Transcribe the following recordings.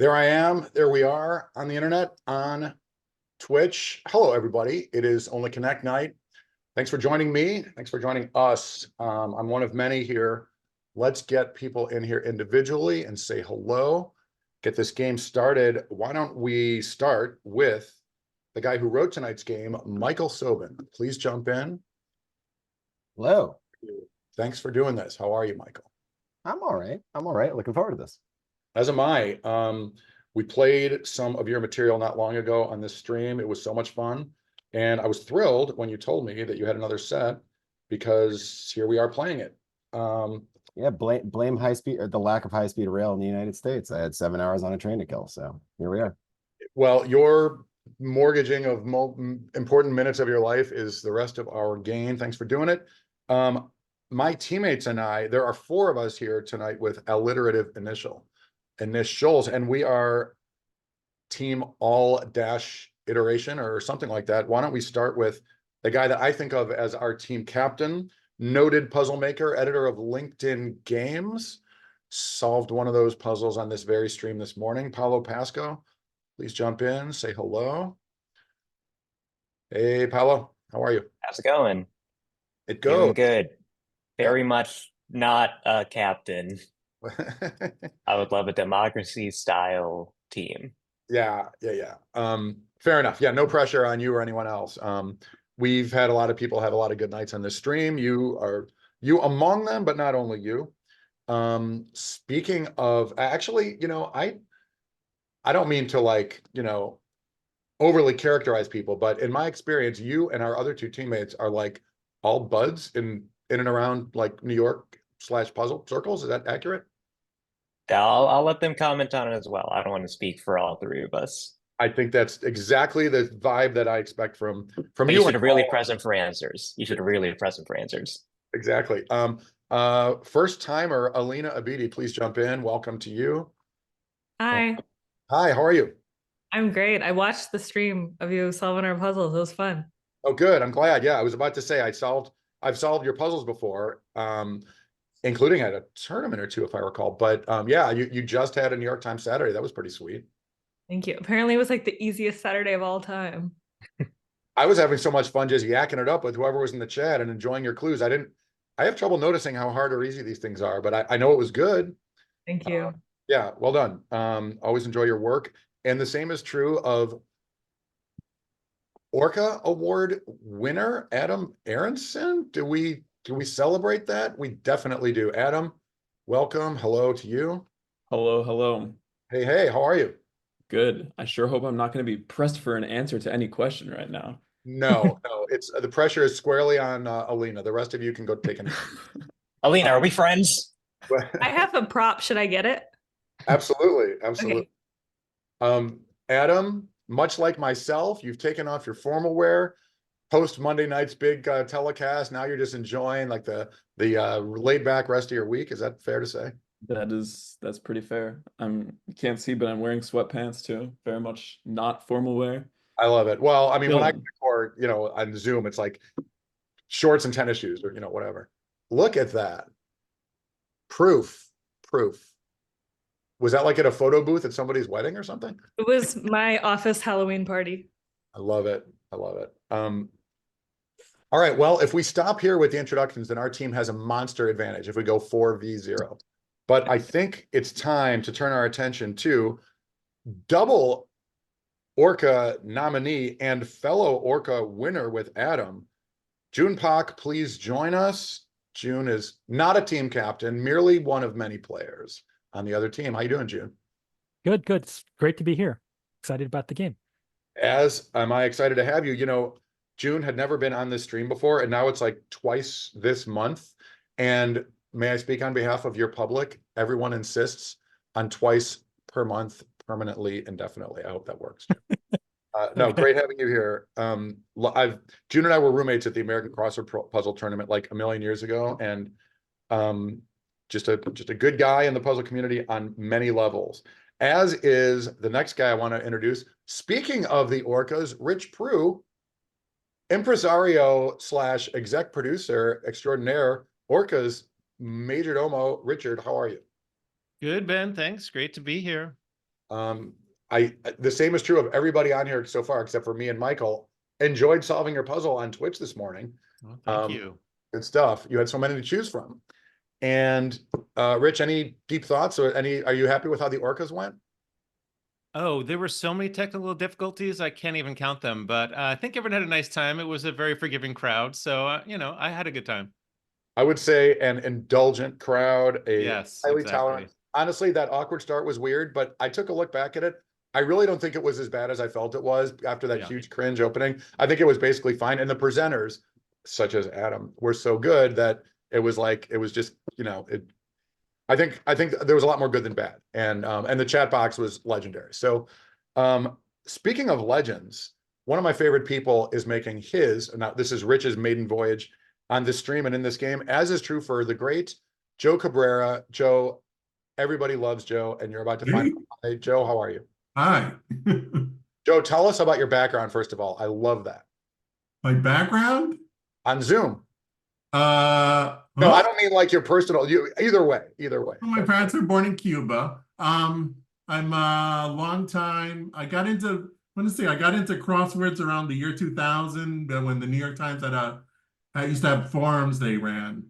There I am. There we are on the internet, on Twitch. Hello, everybody. It is Only Connect night. Thanks for joining me. Thanks for joining us. I'm one of many here. Let's get people in here individually and say hello. Get this game started. Why don't we start with the guy who wrote tonight's game, Michael Sobin. Please jump in. Hello. Thanks for doing this. How are you, Michael? I'm all right. I'm all right. Looking forward to this. As am I. We played some of your material not long ago on this stream. It was so much fun. And I was thrilled when you told me that you had another set because here we are playing it. Yeah, blame high speed or the lack of high speed rail in the United States. I had 7 hours on a train to kill, so here we are. Well, your mortgaging of important minutes of your life is the rest of our gain. Thanks for doing it. My teammates and I, there are 4 of us here tonight with alliterative initials, and we are team All-Iteration or something like that. Why don't we start with the guy that I think of as our team captain, noted puzzle maker, editor of LinkedIn Games, solved one of those puzzles on this very stream this morning. Paolo Pasco, please jump in, say hello. Hey, Paolo, how are you? How's it going? It goes. Doing good. Very much not a captain. I would love a democracy style team. Yeah. Fair enough. Yeah, no pressure on you or anyone else. We've had a lot of people have a lot of good nights on this stream. You among them, but not only you. Speaking of, actually, I don't mean to overly characterize people, but in my experience, you and our other 2 teammates are like all buds in and around like New York / puzzle circles. Is that accurate? I'll let them comment on it as well. I don't want to speak for all 3 of us. I think that's exactly the vibe that I expect from But you. You should have really present for answers. You should have really present for answers. Exactly. First timer, Alina Abidi, please jump in. Welcome to you. Hi. Hi, how are you? I'm great. I watched the stream of you solving our puzzles. It was fun. Oh, good. I'm glad. Yeah, I was about to say I've solved your puzzles before, including at a tournament or 2, if I recall. But yeah, you just had a New York Times Saturday. That was pretty sweet. Thank you. Apparently it was like the easiest Saturday of all time. I was having so much fun just yakking it up with whoever was in the chat and enjoying your clues. I have trouble noticing how hard or easy these things are, but I know it was good. Thank you. Yeah, well done. Always enjoy your work. And the same is true of Orca Award winner, Adam Aaronson. Do we celebrate that? We definitely do. Adam, welcome. Hello to you. Hello. Hey, how are you? Good. I sure hope I'm not going to be pressed for an answer to any question right now. No, it's the pressure is squarely on Alina. The rest of you can go take a nap. Alina, are we friends? I have a prop. Should I get it? Absolutely. Okay. Adam, much like myself, you've taken off your formal wear post Monday night's big telecast. Now you're just enjoying like the laid back rest of your week. Is that fair to say? That's pretty fair. You can't see, but I'm wearing sweatpants too. Very much not formal wear. I love it. Well, I mean, when I Chilling. record, on Zoom, it's like shorts and tennis shoes or whatever. Look at that. Proof. Was that like at a photo booth at somebody's wedding or something? It was my office Halloween party. I love it. All right, well, if we stop here with the introductions, then our team has a monster advantage if we go 4v0. But I think it's time to turn our attention to double Orca nominee and fellow Orca winner with Adam. Joon Pahk, please join us. Joon is not a team captain, merely one of many players on the other team. How you doing, Joon? Good. It's great to be here. Excited about the game. As am I excited to have you. Joon had never been on this stream before, and now it's like twice this month. And may I speak on behalf of your public? Everyone insists on twice per month, permanently, indefinitely. I hope that works. No, great having you here. Joon and I were roommates at the American Crossword Puzzle Tournament like a million years ago, and just a good guy in the puzzle community on many levels. As is the next guy I want to introduce. Speaking of the Orcas, Rich Prue, impresario / exec producer extraordinaire, Orca's major domo. Richard, how are you? Good, Ben. Thanks. Great to be here. The same is true of everybody on here so far, except for me and Michael. Enjoyed solving your puzzle on Twitch this morning. Well, thank you. Good stuff. You had so many to choose from. And Rich, any deep thoughts or are you happy with how the orcas went? Oh, there were so many technical difficulties. I can't even count them, but I think everyone had a nice time. It was a very forgiving crowd. So, I had a good time. I would say an indulgent crowd, a Yes, highly exactly. tolerant. Honestly, that awkward start was weird, but I took a look back at it. I really don't think it was as bad as I felt it was after that Yeah. huge cringe opening. I think it was basically fine. And the presenters, such as Adam, were so good that it was just, I think there was a lot more good than bad. And the chat box was legendary. So speaking of legends, one of my favorite people is making now this is Rich's maiden voyage on this stream and in this game, as is true for the great Joe Cabrera. Joe, everybody loves Joe, and you're about to find out. Hey, Joe, how are you? Hi. Joe, tell us about your background, first of all. I love that. My background? On Zoom. No, Well, I don't mean like your personal, either way. my parents were born in Cuba. I'm a long time, I got into crosswords around the year 2000, when the New York Times I used to have forums they ran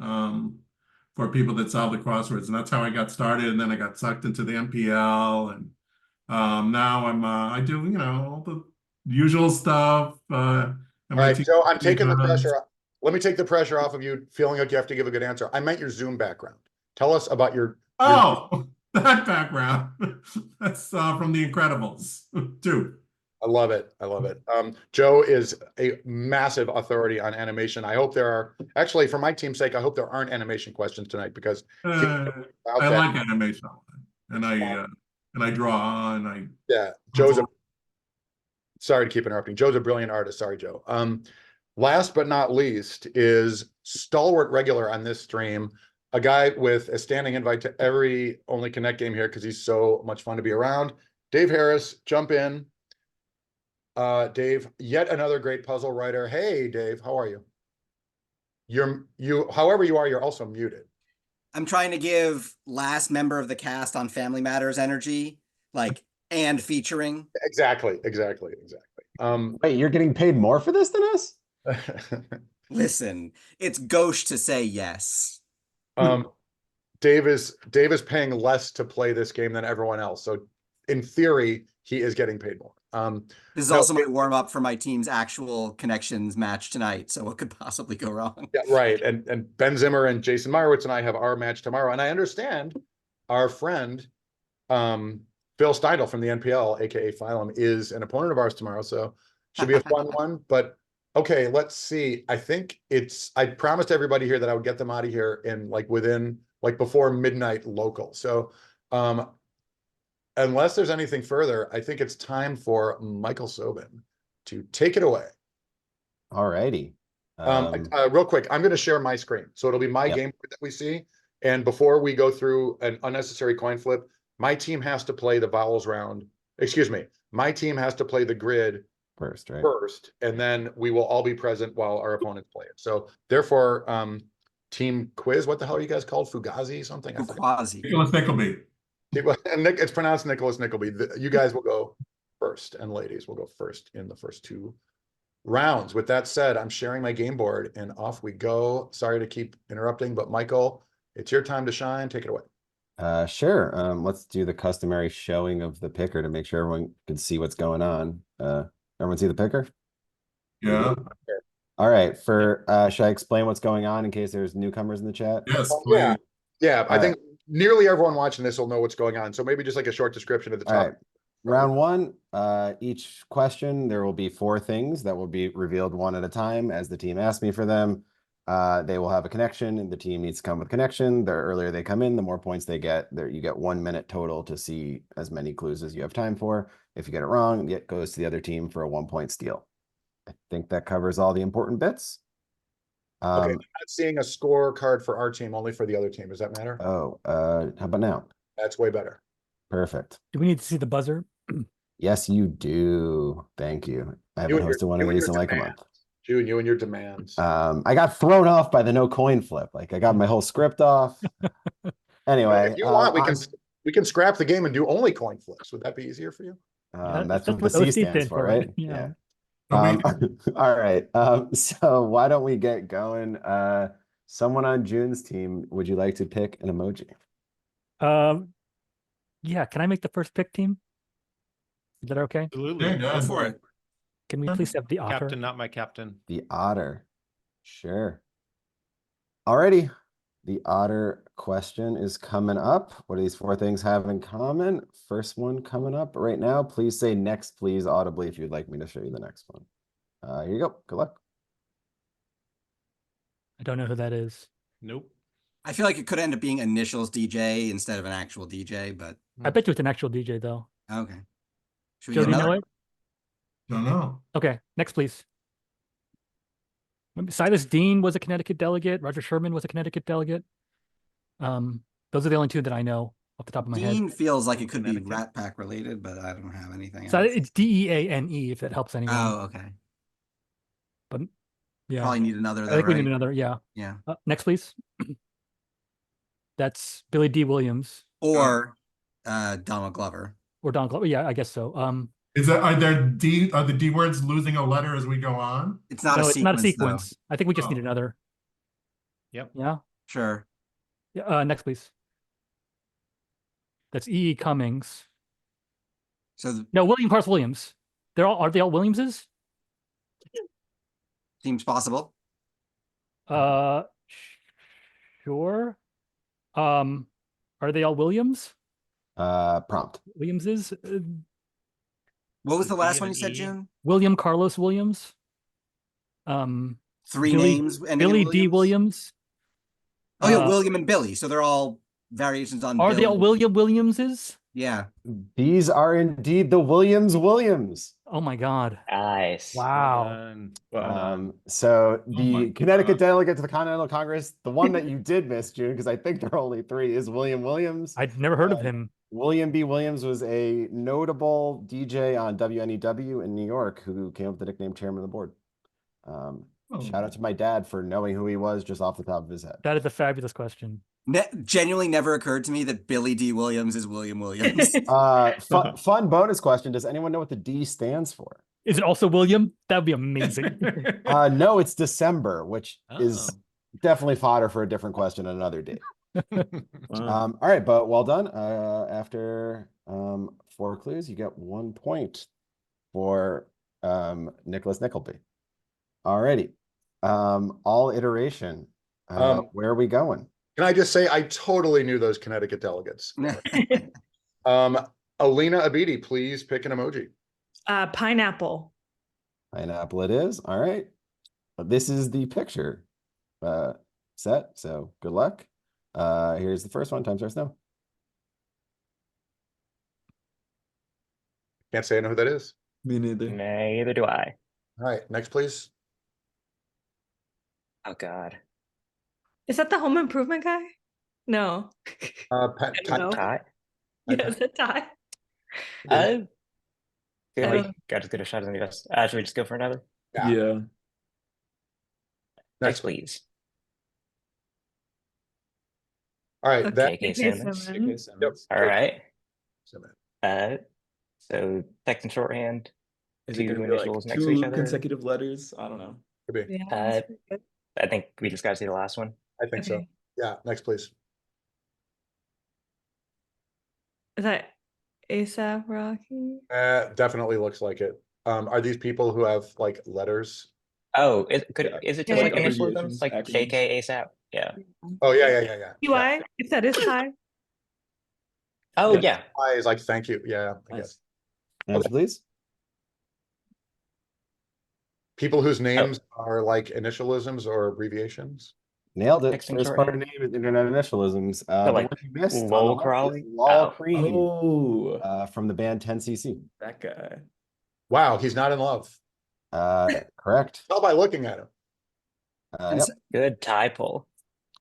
for people that solved the crosswords, and that's how I got started. And then I got sucked into the MPL, and now I do all the usual stuff. All right, Joe, I'm taking the pressure off. Let me take the pressure off of you feeling like you have to give a good answer. I meant your Zoom background. Tell us about your that background. That's from The Incredibles too. I love it. Joe is a massive authority on animation. I hope there are, actually, for my team's sake, I hope there aren't animation questions tonight, because I like animation, and I draw, and Joe's sorry to keep interrupting. Joe's a brilliant artist. Sorry, Joe. Last but not least is stalwart regular on this stream, a guy with a standing invite to every Only Connect game here because he's so much fun to be around. Dave Harris, jump in. Dave, yet another great puzzle writer. Hey, Dave, how are you? However you are, you're also muted. I'm trying to give last member of the cast on Family Matters energy, and featuring. Exactly. Wait, you're getting paid more for this than us? Listen, it's gauche to say yes. Dave is paying less to play this game than everyone else. So in theory, he is getting paid more. This is also my warm up for my team's actual connections match tonight. So what could possibly go wrong? Yeah, right. And Ben Zimmer and Jason Meyerowitz and I have our match tomorrow. And I understand our friend Phil Steindl from the NPL, aka Phylum, is an opponent of ours tomorrow. So should be a fun one. But okay, let's see. I think I promised everybody here that I would get them out of here in before midnight local. So unless there's anything further, I think it's time for Michael Sobin to take it away. All righty. Real quick, I'm going to share my screen. So it'll be my game that we see. And before we go through an unnecessary coin flip, my team has to play the vowels round. Excuse me. My team has to play the grid first, right? First, and then we will all be present while our opponents play it. So therefore, team quiz, what the hell are you guys called? Fugazi something? Nicholas Nickleby. And it's pronounced Nicholas Nickleby. You guys will go first, and ladies will go first in the first two rounds. With that said, I'm sharing my game board, and off we go. Sorry to keep interrupting, but Michael, it's your time to shine. Take it away. Sure. Let's do the customary showing of the picker to make sure everyone can see what's going on. Everyone see the picker? Yeah. All right. Should I explain what's going on in case there's newcomers in the chat? Yes, please. Yeah. I think nearly everyone watching this will know what's going on. So maybe just like a short description at the top. All right. Round one, each question, there will be 4 things that will be revealed one at a time as the team asks me for them. They will have a connection, and the team needs to come with connection. The earlier they come in, the more points they get. You get 1 minute total to see as many clues as you have time for. If you get it wrong, it goes to the other team for a 1-point steal. I think that covers all the important bits. Okay, I'm not seeing a scorecard for our team, only for the other team. Does that matter? Oh, how about now? That's way better. Perfect. Do we need to see the buzzer? Yes, you do. Thank you. I haven't hosted one of these in like a month. June, you and your demands. I got thrown off by the no coin flip. I got my whole script off. Anyway, if you want, we can. We can scrap the game and do only coin flips. Would that be easier for you? That's what the C stands for, right? Yeah. All right. So why don't we get going? Someone on June's team, would you like to pick an emoji? Yeah, can I make the first pick, team? Is that okay? Absolutely. Yeah, Go go for for it. Can we please have the otter? Captain, not my captain. The otter. Sure. Alrighty. The otter question is coming up. What do these four things have in common? First one coming up right now. Please say next, please, audibly, if you'd like me to show you the next one. Here you go. Good luck. I don't know who that is. Nope. I feel like it could end up being initials DJ instead of an actual DJ, but I bet you it's an actual DJ though. okay. Should we Joe, get do you know another? it? Don't know. Okay, next, please. Silas Dean was a Connecticut delegate. Roger Sherman was a Connecticut delegate. Those are the only two that I know off the top of my Dean head. feels like it could be Connecticut. Rat Pack related, but I don't have anything So else. it's DEANE if that helps anyone. Oh, okay. But yeah, Probably need another I though, think we right? need another. Yeah. Yeah. Next, please. That's Billy D. Williams Or Donald Glover. or Don Glover. Yeah, I guess so. Are the D words losing a letter as we go on? It's not No, a it's not a sequence, sequence. I think we just need Oh. another. Yep. Yeah. though. Sure. Yeah. Next, please. That's E. Cummings. So No, William Carlos Williams. Are they all Williamses? seems possible. Sure. Are they all Williams? Prompt. Williamses? What was the D last and one you an said, E. June? William Carlos Williams. Three Billy- names ending in Billy D. Williams. Oh yeah, Uh, William and Billy. So they're all variations on Are Billy. they all William Williamses? Yeah. These are indeed the Williams. Oh my God. Nice. Wow. Well done. So my the Connecticut God. delegate to the Continental Congress, the one that you did miss, June, because I think there are only three, is William Williams. I'd never heard of him. William B. Williams was a notable DJ on WNEW in New York who came up with the nickname chairman of the board. Shout out to my dad for knowing who he was just off the top of his head. That is a fabulous question. Genuinely never occurred to me that Billy D. Williams is William Williams. Fun bonus question. Does anyone know what the D stands for? Is it also William? That would be amazing. No, it's December, which is Oh. definitely fodder for a different question on another day. Wow. All right, but well done. After 4 clues, you get 1 point for Nicholas Nickleby. Alrighty. All-Iteration. Where are we going? Can I just say, I totally knew those Connecticut delegates. Alina Abidi, please pick an emoji. Pineapple. Pineapple it is. All right. This is the picture set, so good luck. Here's the first one. Time starts now. Can't say I know who that is. Me neither. Neither do I. All right, next, please. Oh God. Is that the home improvement guy? No. Pat, I don't know. Ty? Yeah, is it Ty? Feel I like don't- got as good a shot as any of us. Should we just go for another? Yeah. Yeah. Next, Next. please. All right, Okay, that J.K. J.K. Simmons. Simmons. All right. Simmons. So text and shorthand. Is it Two gonna be like initials next to each two other? consecutive letters? I don't know. Could be. Yeah, Uh, that's pretty good. I think we just gotta see the last one. I think so. Okay. Yeah, next, please. Is that ASAP Rocky? Definitely looks like it. Are these people who have like letters? Oh, is it just Yeah, like yeah. initialisms, like Acronyms. JK ASAP? Yeah. Oh yeah. UI? If that is Ty? Oh Yeah. yeah. I is like thank you. Yeah, I Nice. guess. Answer, please. People whose names are like initialisms or abbreviations. Nailed it. Texting First part of the shorthand. name is internet initialisms. So, The like, one you missed on the Lol left is Crowley? Lol Oh. Cream, Oh, from the band 10cc. that guy. Wow, he's not in love. Correct. Tell by looking at him. And Yep. s- Good tie pull.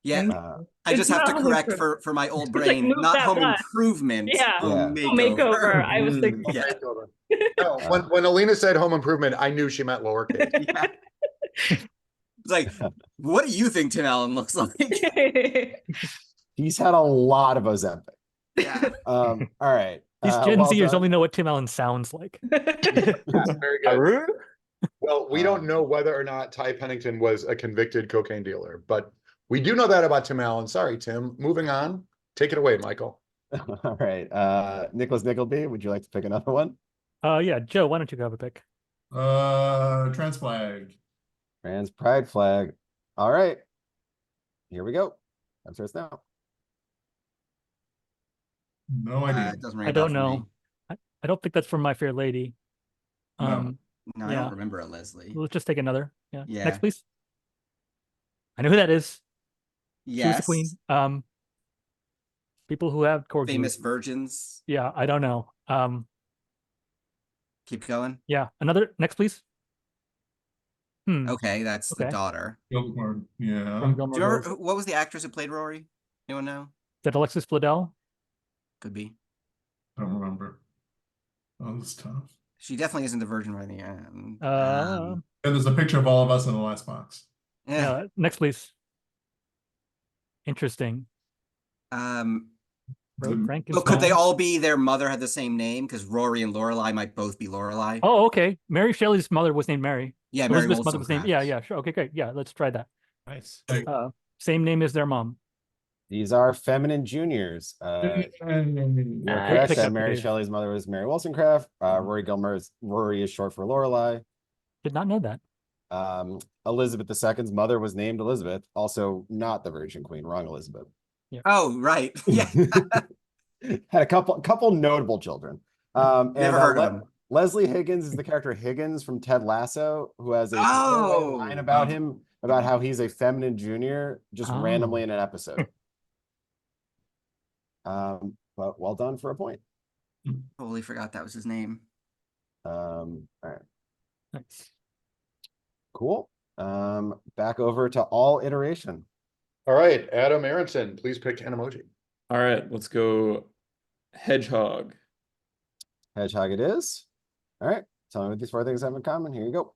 yeah, I It's just have not to home correct improvement. for my old It's like, brain, move not that home one. improvement. Yeah. Home Yeah. Oh, makeover. I was Mm. thinking. Yeah. Makeover. No, when Alina said home improvement, I knew she meant lowercase. Yeah. It's like, what do you think Tim Allen looks like? He's had a lot of Ozempic. Yeah. All right. These Gen well Zers done. only know what Tim Allen sounds like. Very good. Arr? Well, we don't know whether or not Ty Pennington was a convicted cocaine dealer, but we do know that about Tim Allen. Sorry, Tim. Moving on. Take it away, Michael. All right. Nicholas Nickleby, would you like to pick another one? Yeah, Joe, why don't you have a pick? Trans flag. Trans pride flag. All right. Here we go. That's yours now. No idea. It doesn't ring I a bell don't for me. know. I don't think that's from My Fair Lady. No. No, I Yeah. don't remember it, Leslie. Let's just take another. Yeah. Yeah. Next, please. I know who that is. She was the Yes. queen. People who have corgis. Famous virgins. Yeah, I don't know. Keep going. Yeah, another. Next, please. Okay, that's the Okay. daughter. Gilmore. Yeah. From Do Gilmore you remember, Girls. what was the actress who played Rory? Anyone know? Is that Alexis Bledel? Could be. Don't remember. Oh, this is tough. She definitely isn't the virgin by the end. Uh, And there's a picture of all of us in the last box. yeah. Next, please. Interesting. The- So could they all be their mother had the same name? Because Rory and Lorelai might both be Lorelai. Oh, okay. Mary Shelley's mother was named Mary. Yeah, Mary Elizabeth's mother was named. Yeah, Wollstonecraft. yeah, sure. Okay, great. Yeah, let's try that. Nice. Same name as their mom. These are feminine juniors. You're correct. pick up, Mary Dave. Shelley's mother was Mary Wollstonecraft. Rory is short for Lorelai. Did not know that. Elizabeth II's mother was named Elizabeth, also not the Virgin Queen. Wrong, Elizabeth. Oh, right. Yeah. Had a couple notable children. Never heard of him. Leslie Higgins is the character Higgins from Ted Lasso, who has a Oh. line about him about how he's a feminine junior, just randomly in an episode. But well done for a point. Totally forgot that was his name. All right, Nice. cool. Back over to All-Iteration. All right, Adam Aronson, please pick an emoji. All right, let's go hedgehog. Hedgehog it is. All right, tell me what these four things have in common. Here you go.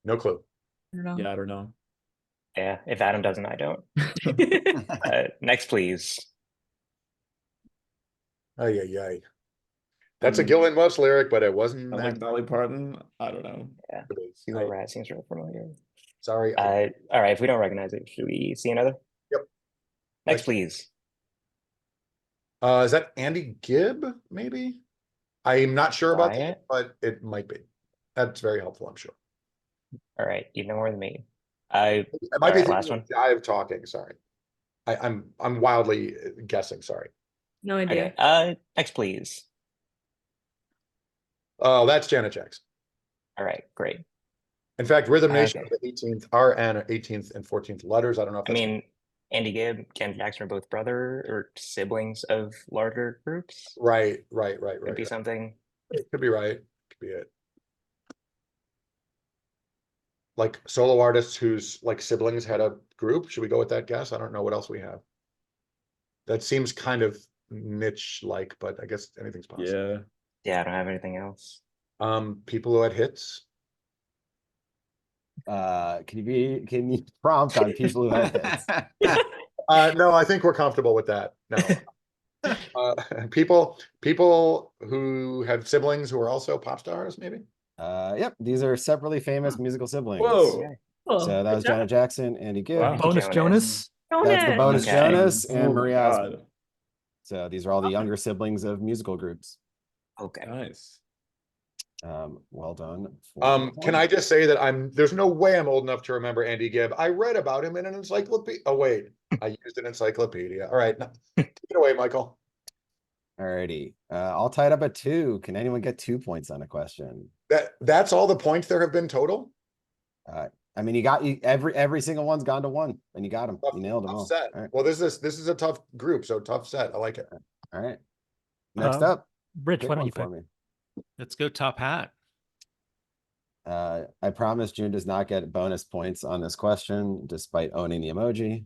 No clue. I don't know. Yeah, I don't know. Yeah, if Adam doesn't, I don't. Next, please. Ay, ay, ay. That's a Gillian Welch lyric, but it wasn't I that. like Dolly Parton. I don't know. Yeah, It is. Single Rat seems real familiar. Sorry. All right, if we don't recognize it, should we see another? Yep. Next, please. Is that Andy Gibb, maybe? I'm not sure about Try that, it. but it might be. That's very helpful, I'm sure. All right, you know more than me. It might be Alright, last thinking of Jive talking, sorry. I'm wildly guessing, sorry. No idea. Okay. Next, please. Oh, that's Janet Jackson. All right, great. In fact, Rhythm Nation Okay. are the 18th, RN are 18th and 14th letters. I don't know if I that's mean, Andy Gibb, Janet Jackson are both brother or siblings of larger groups. right. Could be something. It could be right. Could be it. Like solo artists whose like siblings had a group. Should we go with that guess? I don't know what else we have. That seems kind of niche-like, but I guess anything's possible. Yeah. Yeah, I don't have anything else. People who had hits. Can you prompt on people who have hits? No, I think we're comfortable with that. No. People who have siblings who are also pop stars, maybe. Yep, these are separately famous musical siblings. Whoa. Yeah. Cool. So that was Good job. Janet Jackson, Andy Gibb. Wow. Bonus Jonas. That's the bonus Okay. Jonas and Oh my Marie God. Osmond. So these are all the younger siblings of musical groups. Okay. Nice. Well done. Can I just say that there's no way I'm old enough to remember Andy Gibb. I read about him in an encyclopedia. Oh wait, I used an encyclopedia. All right, take it away, Michael. Alrighty. All tied up at 2. Can anyone get 2 points on a question? That's all the points there have been total. I mean, every single one's gone to 1, and you got them. You nailed them Tough all. set. All right. Well, this is a tough group, so tough set. I like it. All right. Next Uh, up, Rich, pick why don't one you pick? for me. Let's go top hat. I promise June does not get bonus points on this question, despite owning the emoji.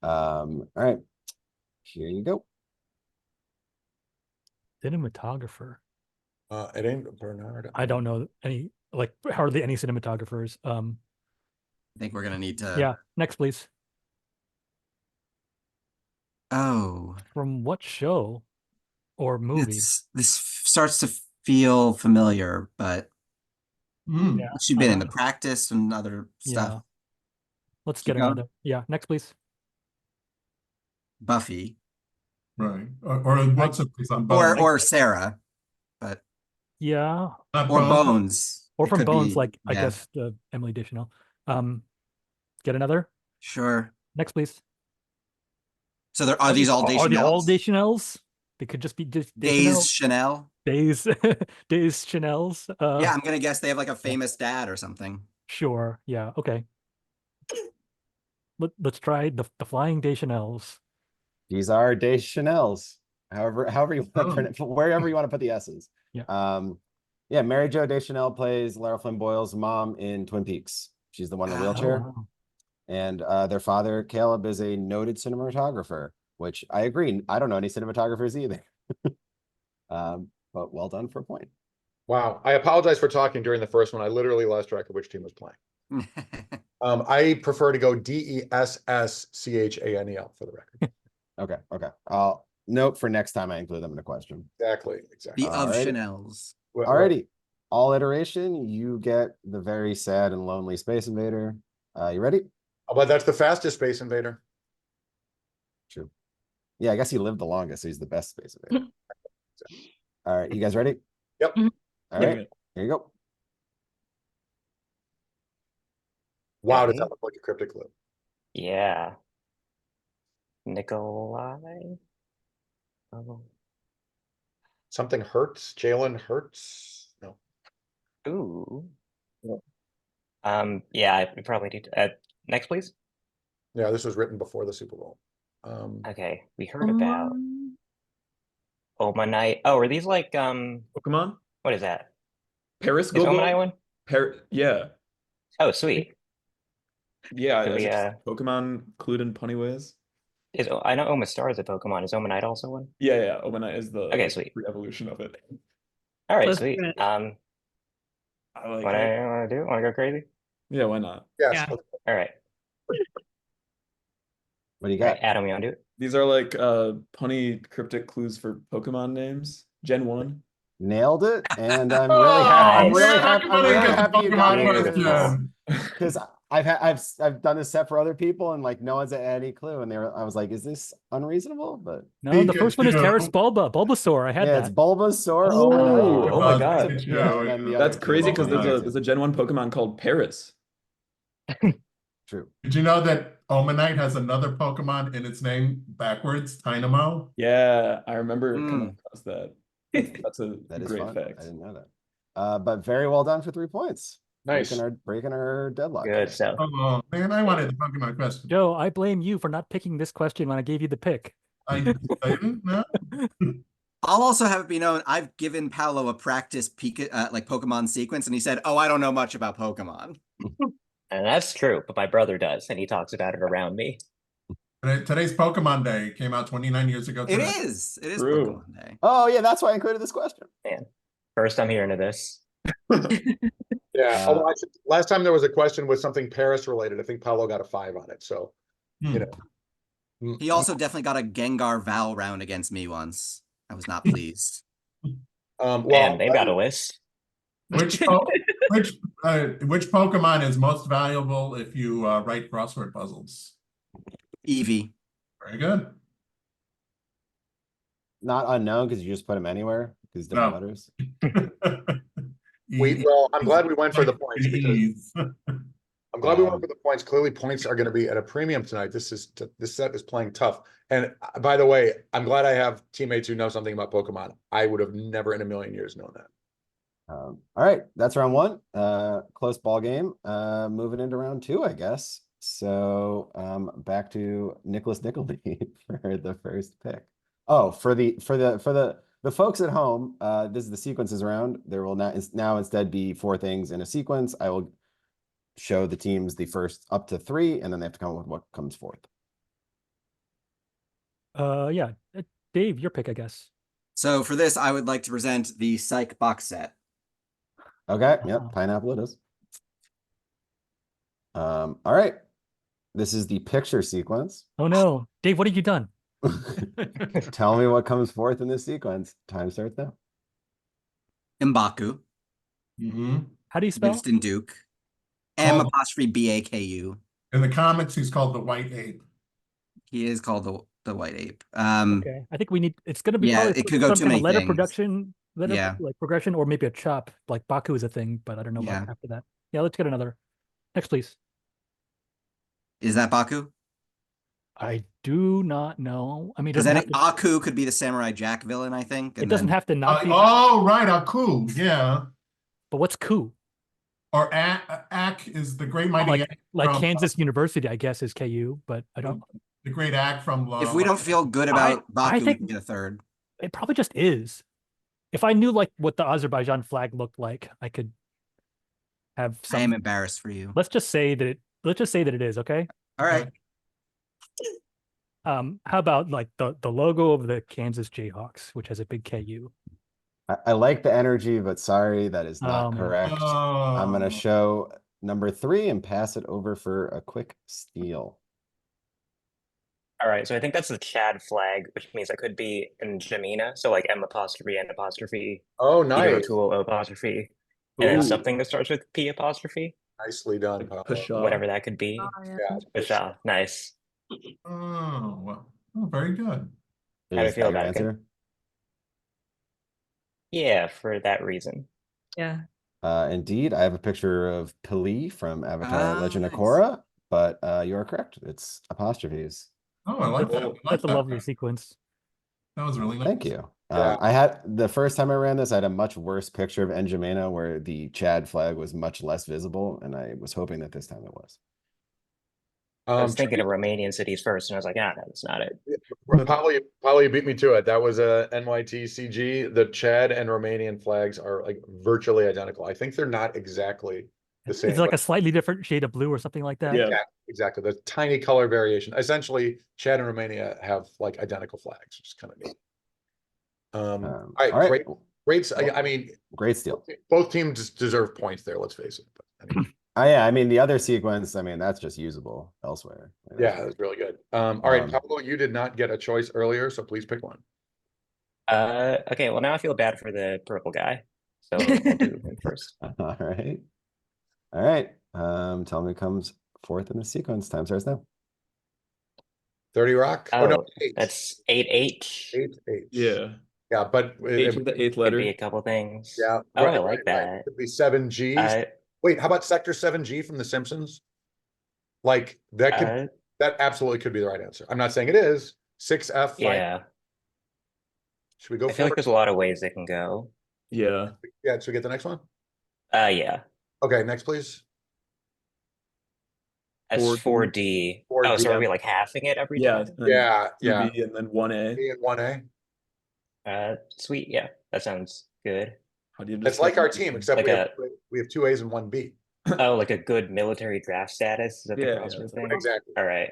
All right, here you go. Cinematographer. It ain't Bernard. I don't know any, like hardly any cinematographers. I think we're gonna need to. Yeah. Next, please. Oh, From what show or movie? this starts to feel familiar, but Hmm. Yeah, she's been in The Practice and other stuff. yeah. Let's Keep get going. another. Yeah, next, please. Buffy Right. Or what's it place on or Bones? Sarah, but Yeah, Not or Bones? Bones. or It from could Bones, be, like I yeah. guess Emily Deschanel. Get another. Sure. Next, please. So are these all Are they all Deschanels? Deschanels? They could just be just Days Deschanel. Chanel? Days, Days Chanel's. Yeah, I'm gonna guess they have like a famous dad or something. Sure. Yeah. Okay. Let's try the Flying Deschanels. These are Deschanel's. However you want to print it, wherever you want to put the S's. Yeah. Yeah, Mary Jo Deschanel plays Lara Flynn Boyle's mom in Twin Peaks. She's the one in the Oh, wheelchair. wow. And their father, Caleb, is a noted cinematographer, which I agree. I don't know any cinematographers either. But well done for a point. Wow. I apologize for talking during the first one. I literally lost track of which team was playing. I prefer to go Dessschanel for the record. Okay. I'll note for next time I include them in a question. Exactly. The of Alrighty. Chanel's. Alrighty. All-Iteration, you get the very sad and lonely Space Invader. You ready? But that's the fastest Space Invader. True. Yeah, I guess he lived the longest, so he's the best Space Invader. All right, you guys ready? Yep. Mhm. All right, here you go. Wow, does Okay. that look like a cryptic clue? Yeah. Nikolai. Oh. Something hurts. Jalen hurts. No. Ooh. Yeah, I probably need to. Next, please. Yeah, this was written before the Super Bowl. Okay, we heard about Omanite. Oh, are these like Pokemon? what is that? Paris Is Go Omanite one? Yeah. Oh, sweet. Yeah, Do I we, just Pokemon included in Punnyways. I know Omastar is a Pokemon. Is Omanite also one? Yeah, Omanite is the Okay, sweet. re-evolution of it. All right, Let's sweet. do it. I like What it. I want to do? Want to go crazy? Yeah, why not? Yes. Yeah. All right. What do you All right, got? Adam, you want to do it? These are like punny cryptic clues for Pokemon names. Gen 1. Nailed it, and I'm really happy. I'm Nice. really man, happy. I'm everybody really gets a happy you got Pokemon it Beautiful. because I've done this set for other people and like no one's had any clue, and I was like, is this unreasonable? But No, the first one is Pikachu. Terrace Bulbasaur. I had yeah, that. it's Bulbasaur. Oh, Omanite, oh my God. Pikachu, yeah, and then the other That's two crazy are because Omanite. there's a Gen 1 Pokemon called Paris. True. Did you know that Omanite has another Pokemon in its name backwards? Dynamo. Yeah, I remember coming Mm. across that. That's a That is great fun. fact. I didn't know that. But very well done for 3 points. Nice. Breaking our deadlock. Good stuff. Oh man, I wanted the Pokemon question. Joe, I blame you for not picking this question when I gave you the pick. I didn't know. I'll also have it be known I've given Paolo a practice like Pokemon sequence, and he said, "Oh, I don't know much about Pokemon." And that's true, but my brother does, and he talks about it around me. Today's Pokemon Day came out 29 years ago It today. is. It is True. Pokemon Day. Oh yeah, that's why I included this question. Man, first I'm hearing of this. Yeah. Although last time there was a question with something Paris related, I think Paolo got a 5 on it. So, you know. He also definitely got a Gengar Val round against me once. I was not pleased. Well, Man, they've got a list. Which Pokemon is most valuable if you write crossword puzzles? Eevee. Very good. Not unknown because you just put them anywhere because different No. letters. well, I'm glad we went for the points because I'm glad we went for the points. Clearly, points are going to be at a premium tonight. This set is playing tough. And by the way, I'm glad I have teammates who know something about Pokemon. I would have never in a million years known that. All right, that's round 1. Close ball game. Moving into round 2, I guess. So back to Nicholas Nickleby for the first pick. Oh, for the folks at home, this is the sequences round. There will now instead be 4 things in a sequence. I will show the teams the first up to 3, and then they have to come up with what comes fourth. Yeah, Dave, your pick, I guess. So for this, I would like to present the Psych box set. Okay, yep, pineapple it is. All right. This is the picture sequence. Oh no, Dave, what have you done? Tell me what comes forth in this sequence. Time starts now. M'Baku, Mm-hmm. How do you spell? Winston Duke, Called- M''Baku. In the comics, he's called the White Ape. He is called the White Ape. Okay, I think we need. It's going to be Yeah, probably it could go some too kind of many letter things. production, Yeah. like progression, or maybe a chop. Like Baku is a thing, but I don't know Yeah. about after that. Yeah, let's get another. Next, please. Is that Baku? I do not know. I mean, it Because doesn't then have to. Aku could be the Samurai Jack villain, I think. It And doesn't then have to not be. Oh, right, Aku. Yeah. But what's KU? Or Ak is the great mighty Like Ak like from, Kansas University, I guess, is KU, but I don't. the great Ak from. if we don't feel good about I Baku, we think- can get a third. It probably just is. If I knew like what the Azerbaijan flag looked like, I could have I am some. embarrassed for you. Let's just say that it. Let's just say that it is okay. All right. How about like the logo of the Kansas Jayhawks, which has a big KU? I like the energy, but sorry, that is not man. correct. I'm gonna Oh. show number 3 and pass it over for a quick steal. All right, so I think that's the Chad flag, which means I could be in Jamina, so like M apostrophe N apostrophe, Oh, Peter nice. O'Toole O apostrophe, and then Ooh. something that starts with P apostrophe, Nicely done, Paolo. Pshaw. whatever that could be. Oh, yeah. Yeah. Pshaw, nice. Oh, well. Oh, very good. How do you Is feel that your about it? answer? Yeah, for that reason. Yeah. Indeed, I have a picture of Pili from Avatar: Legend of Nice. Korra, but you are correct. It's apostrophes. Oh, I like that. I like That's a that lovely part. sequence. That was really nice. Thank you. Yeah. I had the first time I ran this, I had a much worse picture of N'Djamena where the Chad flag was much less visible, and I was hoping that this time it was. I was thinking of Romanian cities first, and I was like, no, that's not it. Paolo, you beat me to it. That was a NYT CG. The Chad and Romanian flags are like virtually identical. I think they're not exactly the same. It's like but- a slightly different shade of blue or something like that. Yeah. Exactly. There's tiny color variation. Essentially, Chad and Romania have like identical flags, which is kind of neat. All right, great. I mean, Great steal. both teams deserve points there. Let's face it. But, I mean, Yeah, I mean the other sequence, I mean that's just usable elsewhere. Like, yeah, that's- that's really good. All right, Um, Paolo, you did not get a choice earlier, so please pick one. Okay, well now I feel bad for the purple guy, so I'll do him first. All right. All right. Tell me comes fourth in the sequence. Time starts now. 30 Rock. Oh, no, 8. that's 8H. 8H. Yeah. Yeah, but H with the eighth Could letter. be a couple things. yeah. Oh, I right, like right. that. Could be 7G. Wait, how about Sector 7G from The Simpsons? Like that could that absolutely could be the right answer. I'm not saying it is. 6F. 5. Yeah. Should we go I feel like for it? there's a lot of ways it can go. Yeah. Yeah, should we get the next one? Yeah. Okay, next please. S4D. 4D. Oh, so are we like halving it every Yeah. time? and Yeah, yeah. 2B and then 1A. B and 1A. Sweet. Yeah, that sounds good. How do you It's like our team, except Like we have 2 A's and 1 B. Oh, like a good military draft status? Is that the Yeah, crossword yeah. thing? Exactly. All right.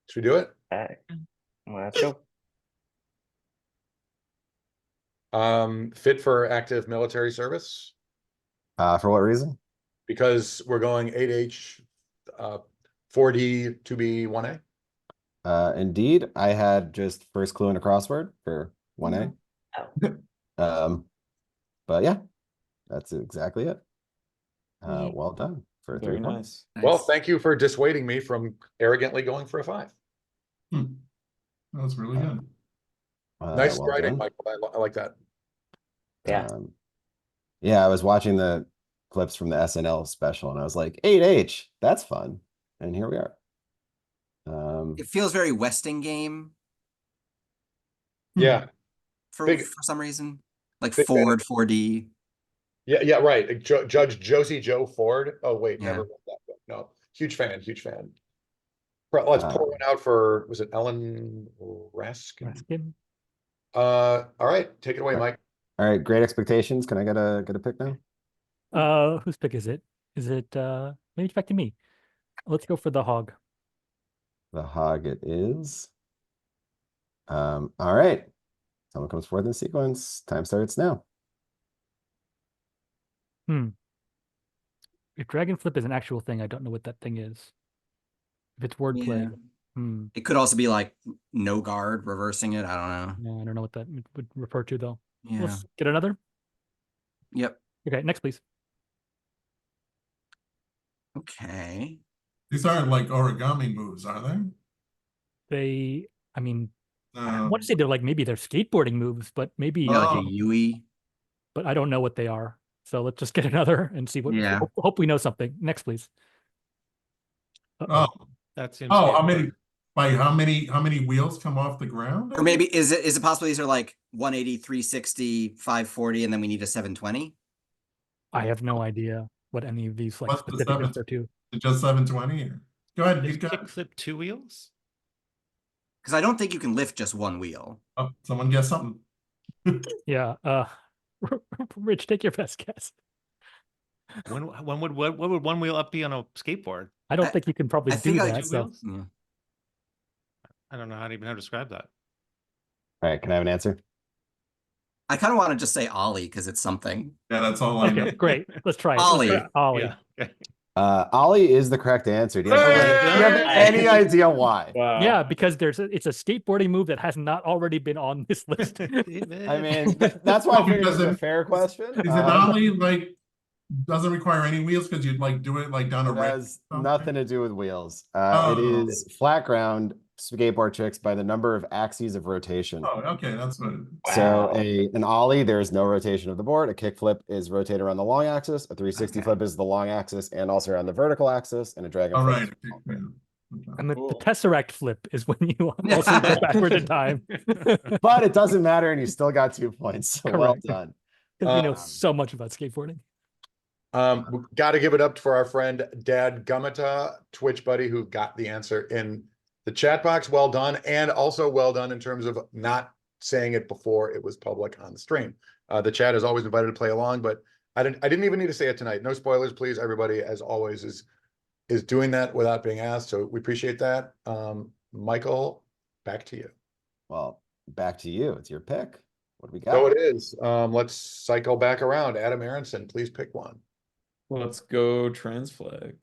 Should we do it? All right. Well, let's go. Fit for active military service For what reason? because we're going 8H, 4D, 2B, 1A. Indeed, I had just first clue in a crossword for 1A. Oh. But yeah, that's exactly it. Yeah. Well done for 3 Very points. nice. Well, thank you for dissuading me from arrogantly going for a 5. That was really good. Nice Well writing, done. Michael. I like that. Yeah. Yeah, I was watching the clips from the SNL special and I was like, 8H, that's fun. And here we are. It feels very Westing game Yeah. for Big- some reason. Like big fan Ford 4D. Yeah, right. Judge Josie Joe Ford. Oh, wait, Yeah. never read that book. No, huge fan. Let's pour one out for, was it Ellen Raskin? Raskin. All right, take it away, Mike. All right, Great Expectations. Can I get a pick now? Whose pick is it? Is it maybe it's back to me. Let's go for the hog. The hog it is. All right. Someone comes forth in sequence. Time starts now. If dragon flip is an actual thing, I don't know what that thing is. If it's wordplay. Hmm. It could also be like no guard, reversing it. I don't know. No, I don't know what that would refer to though. Yeah. Let's get another. Yep. Okay, next please. Okay. These aren't like origami moves, are they? They, I mean, I No. want to say they're like maybe they're skateboarding moves, but maybe, Yeah, like Oh. a Yui. but I don't know what they are. So let's just get another and see what. Yeah. Hope we know something. Next, please. Oh, That seems. oh, good. how many? By how many wheels come off the ground? Or maybe is it possible these are like 180, 360, 540, and then we need a 720? I have no idea what any of these like What's the specifically seven? refer to. Just 720? Go ahead, you Is got. kickflip 2 wheels? Because I don't think you can lift just one wheel. Oh, someone guess something. Yeah. Rich, take your best guess. What would one wheel up be on a skateboard? I don't think you can probably I do think that. 2 So wheels? Yeah. I don't know how to describe that. All right, can I have an answer? I kind of want to just say Ollie because it's something. Yeah, that's all I know. okay, great. Let's try it. Ollie. Let's try Ollie. Yeah. Okay. Ollie is the correct answer. Do you have, Hey! do you have any idea why? Wow. Yeah, because it's a skateboarding move that has not already been on this list. I mean, that's why I figured Because this is a it- fair question. Is it ollie like doesn't require any wheels because you'd like do it like down a It ramp? has nothing to do with wheels. It Oh. is flat ground skateboard tricks by the number of axes of rotation. Oh, okay, that's what. So Wow. an ollie, there is no rotation of the board. A kick flip is rotated around the long axis. A 360 flip is the long axis and also around the vertical axis. And a dragon All flip. right. is Okay, the yeah. Okay. And the Cool. Tesseract flip is when you also go backward in time. But it doesn't matter, and you still got 2 points. So well Correct. done. Because we know Um, so much about skateboarding. We got to give it up for our friend Dad Gumata, Twitch buddy, who got the answer in the chat box. Well done, and also well done in terms of not saying it before it was public on the stream. The chat is always invited to play along, but I didn't even need to say it tonight. No spoilers, please. Everybody, as always, is doing that without being asked, so we appreciate that. Michael, back to you. Well, back to you. It's your pick. What do we got? So it is. Let's cycle back around. Adam Aaronson, please pick one. Let's go trans flag.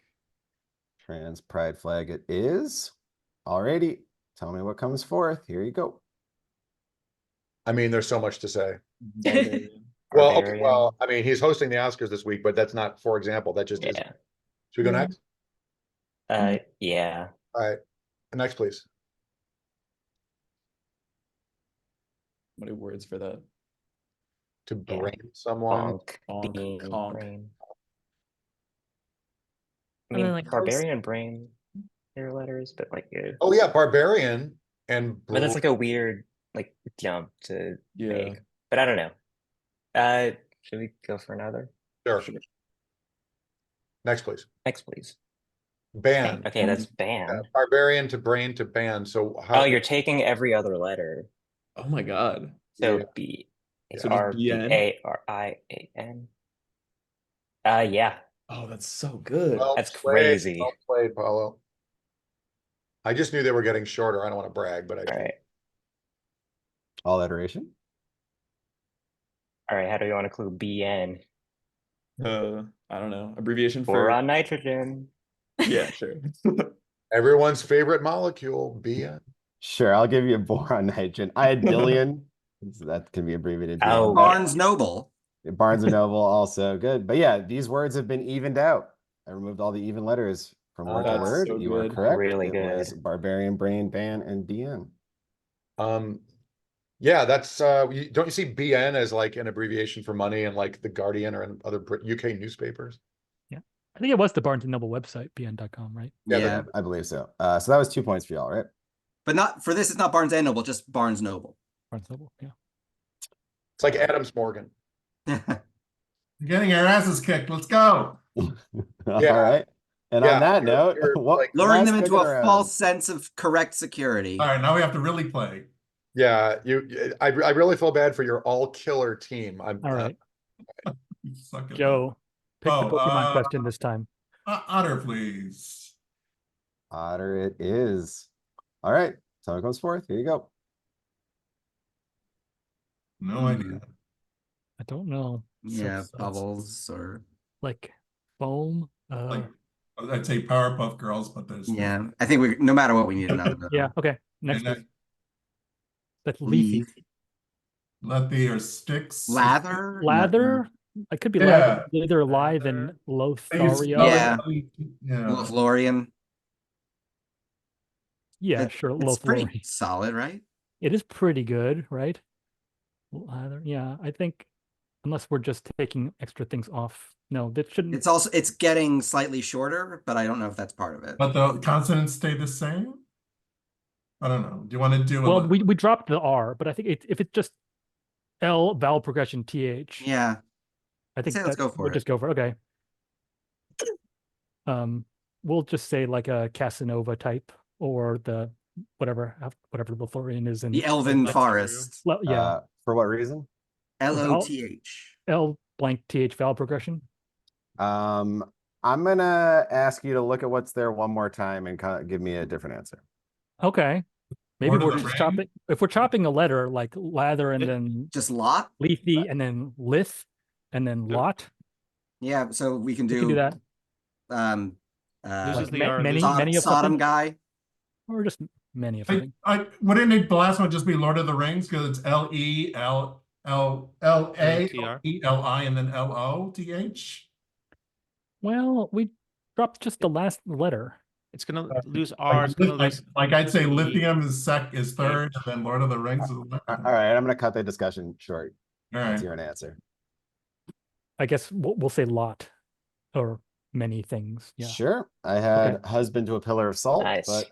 Trans pride flag it is. Alrighty. Tell me what comes forth. Here you go. I mean, there's so much to say. Barbarian. Well, okay, Barbarian. well, I mean, he's hosting the Oscars this week, but that's not, for example, that just is. Yeah. Should we go next? Yeah. All right, next, please. What are words for that? To Yeah. brain someone. Bonk. Bonk, Bean. conk. Brain. I And mean, then, like, barbarian and brain. Their letters, but like, Oh yeah, barbarian and. but that's like a weird like jump to Yeah. make. But I don't know. Should we go for another? Sure. Next, please. Next, please. Ban. Okay, that's ban. Barbarian to brain to ban. So Oh, how? you're taking every other letter. Oh my god. So Yeah. B. So just R B BN? A R I A N. Yeah. Oh, that's so good. Well That's played, crazy. Well played, Paulo. I just knew they were getting shorter. I don't want to brag, but I All did. right. All-Iteration. All right. How do you want to include BN? I don't know. Abbreviation for Boron nitrogen. yeah, sure. Everyone's favorite molecule, BN. Sure, I'll give you a boron nitrogen. Iodillion. So that can be abbreviated. to Oh, BN. Barnes Noble. Barnes and Noble also good. But yeah, these words have been evened out. I removed all the even letters from word to That's word. so You are good. correct. Really It was good. barbarian, brain, ban, and BN. Yeah, that's don't you see BN as like an abbreviation for money in like the Guardian or in other UK newspapers? I think it was the Barnes and Noble website, bn.com, right? Yeah, Yeah. I believe so. So that was 2 points for y'all, right? But not for this, it's not Barnes and Noble, just Barnes Noble. Barnes Noble, yeah. It's like Adams Morgan. Getting our asses kicked. Let's go. All Yeah. right. And Yeah, on that you're- note, you're, what like, Luring last them pick into of the a round. false sense of correct security. All right, now we have to really play. Yeah, I really feel bad for your all killer team. I'm All right. You suck at Joe, pick the Oh, Pokemon question this time. that. Otter, please. Otter it is. All right. Time comes forth. Here you go. No idea. I don't know. Yeah, So- bubbles or Like foam. Like I'd say Powerpuff Girls, but there's Yeah, I think we no matter what we need another. Yeah, okay. Next, next- please. That's leafy. Lethe or Sticks. Lather. Lather? It could be Yeah. lather, lithe, and Lather. Lothario. Yeah. Yeah. Lothlorien. Yeah, sure. It's pretty Lothlorien. solid, right? It is pretty good, right? Lather. Yeah, I think unless we're just taking extra things off. No, that shouldn't. It's getting slightly shorter, but I don't know if that's part of it. But the consonants stay the same? I don't know. Do you want to do Well, we dropped the R, but I think if it's just L vowel progression TH. Yeah. I think Let's go for we'll it. just go for it. Okay. We'll just say like a Casanova type or the whatever the Lothlorien is in The Elven Forest. yeah. For what reason? Loth. L blank TH vowel progression. I'm gonna ask you to look at what's there one more time and kind of give me a different answer. Okay. Maybe Lord of we're the just Rings? chopping. If we're chopping a letter like lather and then Just lot. leafy and then lith and then lot, Yeah, so we can we can do that. Loses Like the R, many loses- of Sodom something, guy. or just many of something. I wouldn't it the last one just be Lord of the Rings because it's L-E-L-L-L-A-E-L-I and then L-O-T-H? Well, we dropped just the last letter. It's gonna lose R. It's gonna lose. Like I'd say lithium is third, and then Lord of the Rings is All right, I'm gonna cut the discussion short. All Let's right. hear an answer. I guess we'll say lot or many things. Yeah. Sure. I had Okay. husband to a pillar of salt, Nice. but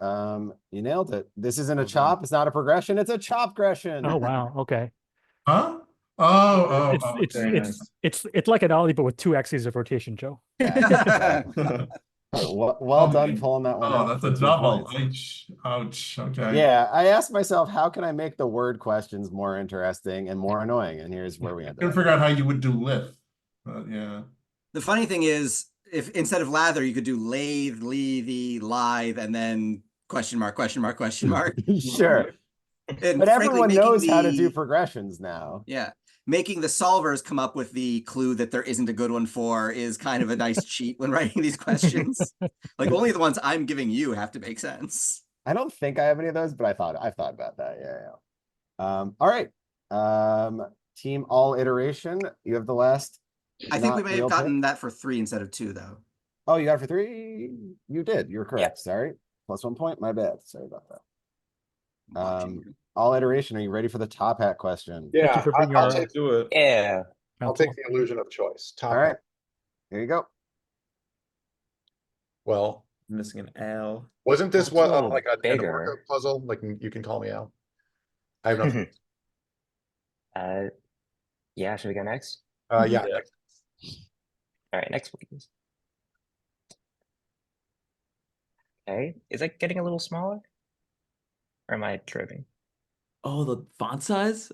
you nailed it. This isn't a Well done. chop, it's not a progression, it's a chop progression. Oh wow. Okay. Huh? Oh, It's like an ollie, but with 2 axes of rotation, Joe. Yeah, exactly. Well done pulling that one Oh, out. that's for a 2 double. points. Ouch. Okay. Yeah, I asked myself, how can I make the word questions more interesting and more annoying? And here's where we ended Couldn't up. figure out how you would do lift. But yeah. The funny thing is, if instead of lather, you could do lathe, lithe, and then question mark. Sure. And But frankly, everyone making knows how to do the- progressions now. Yeah. Making the solvers come up with the clue that there isn't a good one for is kind of a nice cheat when writing these questions. Like only the ones I'm giving you have to make sense. I don't think I have any of those, but I've thought about that. Yeah. All right. Team All-Iteration, you have the last. I think we not may real have gotten pick. that for 3 instead of 2, though. Oh, you got it for 3? You did. You're correct. Sorry. Plus 1 point. My bad. Sorry about that. All-Iteration, are you ready for the top hat question? Thank you Yeah, for bringing I'll our take, Do it. Yeah. I'll take the illusion of choice. Top All right. hat. Here you go. I'm Well, missing an L. wasn't this It's a what little like an bigger. orca puzzle? Like you can call me out. I have nothing. Yeah, should we go next? Yeah. Yeah. All right, next please. Okay, is it getting a little smaller? Or am I tripping? Oh, the font size?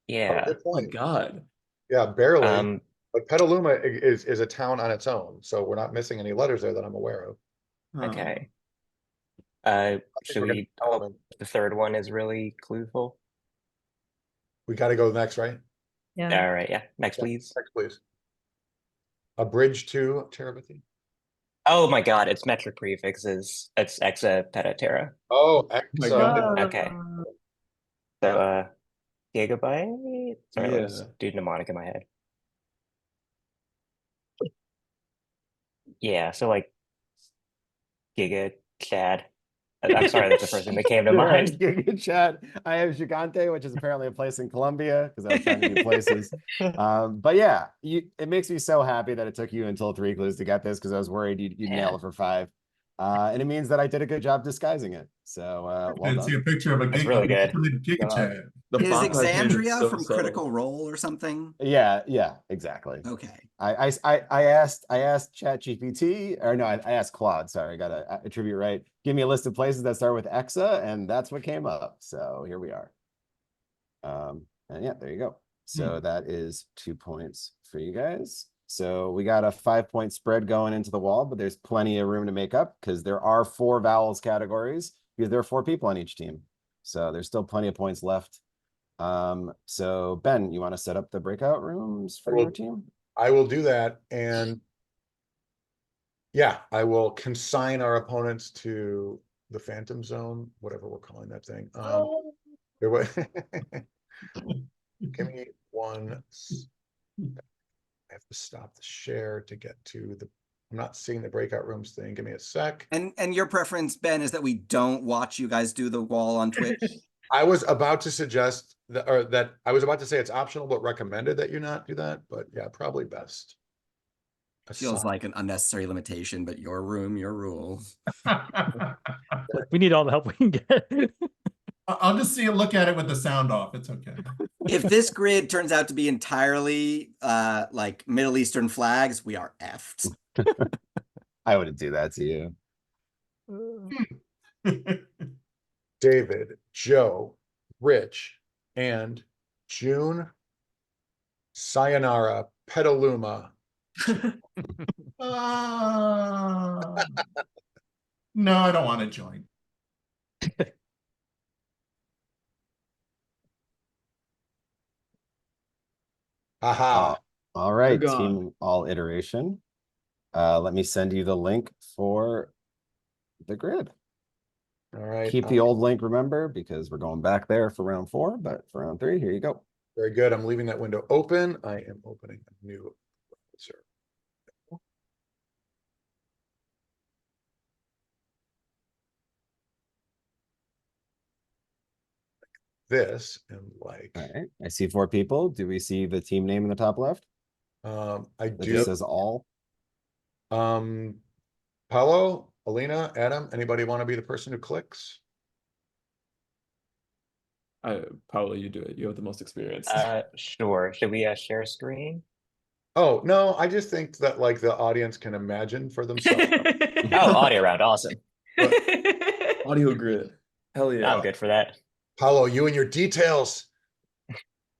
Yeah. Good Oh my point. god. Yeah, barely. Um, But Petaluma is a town on its own, so we're not missing any letters there that I'm aware of. Oh. okay. I think Should we're gonna we tell hope them. the third one is really clueful? We got to go next, right? Yeah. All right, yeah. Next, please. Next, please. A bridge to Terabithia. Oh my god, it's metric prefixes. It's exa petaterra. Oh, my Exa. God. Okay. So gigabyte? Sorry, Yeah. let's do mnemonic in my head. Yeah, so like giga chad. I'm sorry, that's the first thing that came to mind. Giga chat. I have Gigante, which is apparently a place in Colombia because I was trying to do places. But yeah, it makes me so happy that it took you until 3 clues to get this because I was worried you'd nail Yeah. it for 5. And it means that I did a good job disguising it. So well And see a done. picture of a That's really good. Giga Chad. The Is font size change Exandria so from subtle. Critical Role or something? Yeah, exactly. Okay. I asked ChatGPT, or no, I asked Claude. Sorry, I got to attribute right. Give me a list of places that start with Exa, and that's what came up. So here we are. And yeah, there you go. So that is 2 points for you guys. So we got a 5-point spread going into the wall, but there's plenty of room to make up because there are 4 vowels categories because there are 4 people on each team. So there's still plenty of points left. So Ben, you want to set up the breakout rooms for your team? I will do that. And Yeah, I will consign our opponents to the Phantom Zone, whatever we're calling that thing. There wa- Give me I have to stop the share to get to the, I'm not seeing the breakout rooms thing. Give me a sec. And your preference, Ben, is that we don't watch you guys do the wall on Twitch? I was about to suggest that, or that I was about to say it's optional, but recommended that you not do that. But yeah, probably best. Feels like an unnecessary limitation, but your room, your rules. Look, we need all the help we can get. I'll just look at it with the sound off. It's okay. If this grid turns out to be entirely like Middle Eastern flags, we are effed. I wouldn't do that to you. David, Joe, Rich, and June. Sayonara, Petaluma. No, I don't want to join. Aha. All right, gone. team All-Iteration. Let me send you the link for the grid. All right. Keep the old link, remember, because we're going back there for round 4, but for round 3, here you go. Very good. I'm leaving that window open. I am opening a new browser. This and like, All right, I see 4 people. Do we see the team name in the top left? I That do. just says all. Paolo, Alina, Adam, anybody want to be the person who clicks? Paolo, you do it. You have the most experience. Sure. Should we share screen? Oh, no, I just think that like the audience can imagine for themselves. Oh, audio round. Awesome. Audio grid. Hell yeah. I'm good for that. Paolo, you and your details.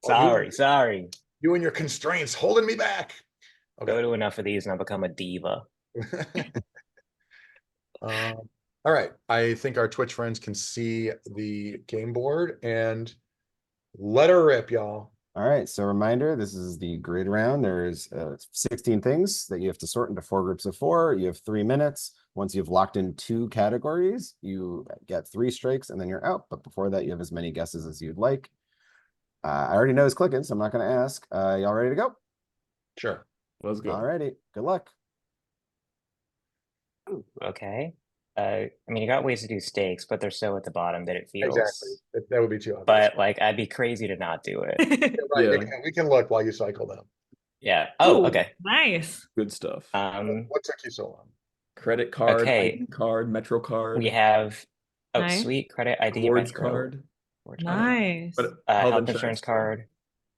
Sorry. You and your constraints holding me back. Go to enough of these and I'll become a diva. All right. I think our Twitch friends can see the game board and let her rip, y'all. All right, so reminder, this is the grid round. There's 16 things that you have to sort into 4 groups of 4. You have 3 minutes. Once you've locked in 2 categories, you get 3 strikes and then you're out. But before that, you have as many guesses as you'd like. I already know it's clicking, so I'm not going to ask. Y'all ready to go? Sure. Let's go. All righty, good luck. Ooh, okay. I mean, you got ways to do stakes, but they're so at the bottom that it feels. Exactly. That would be too obvious. But like, I'd be crazy to not do it. Right. Yeah. We can look while you cycle them. Yeah. Oh, Ooh, okay. Nice. Good stuff. What took you so long? Credit card, okay. ID card, Metro card. We have Nice. sweet credit ID Rewards Metro. card. Rewards card. Nice. But Health insurance card.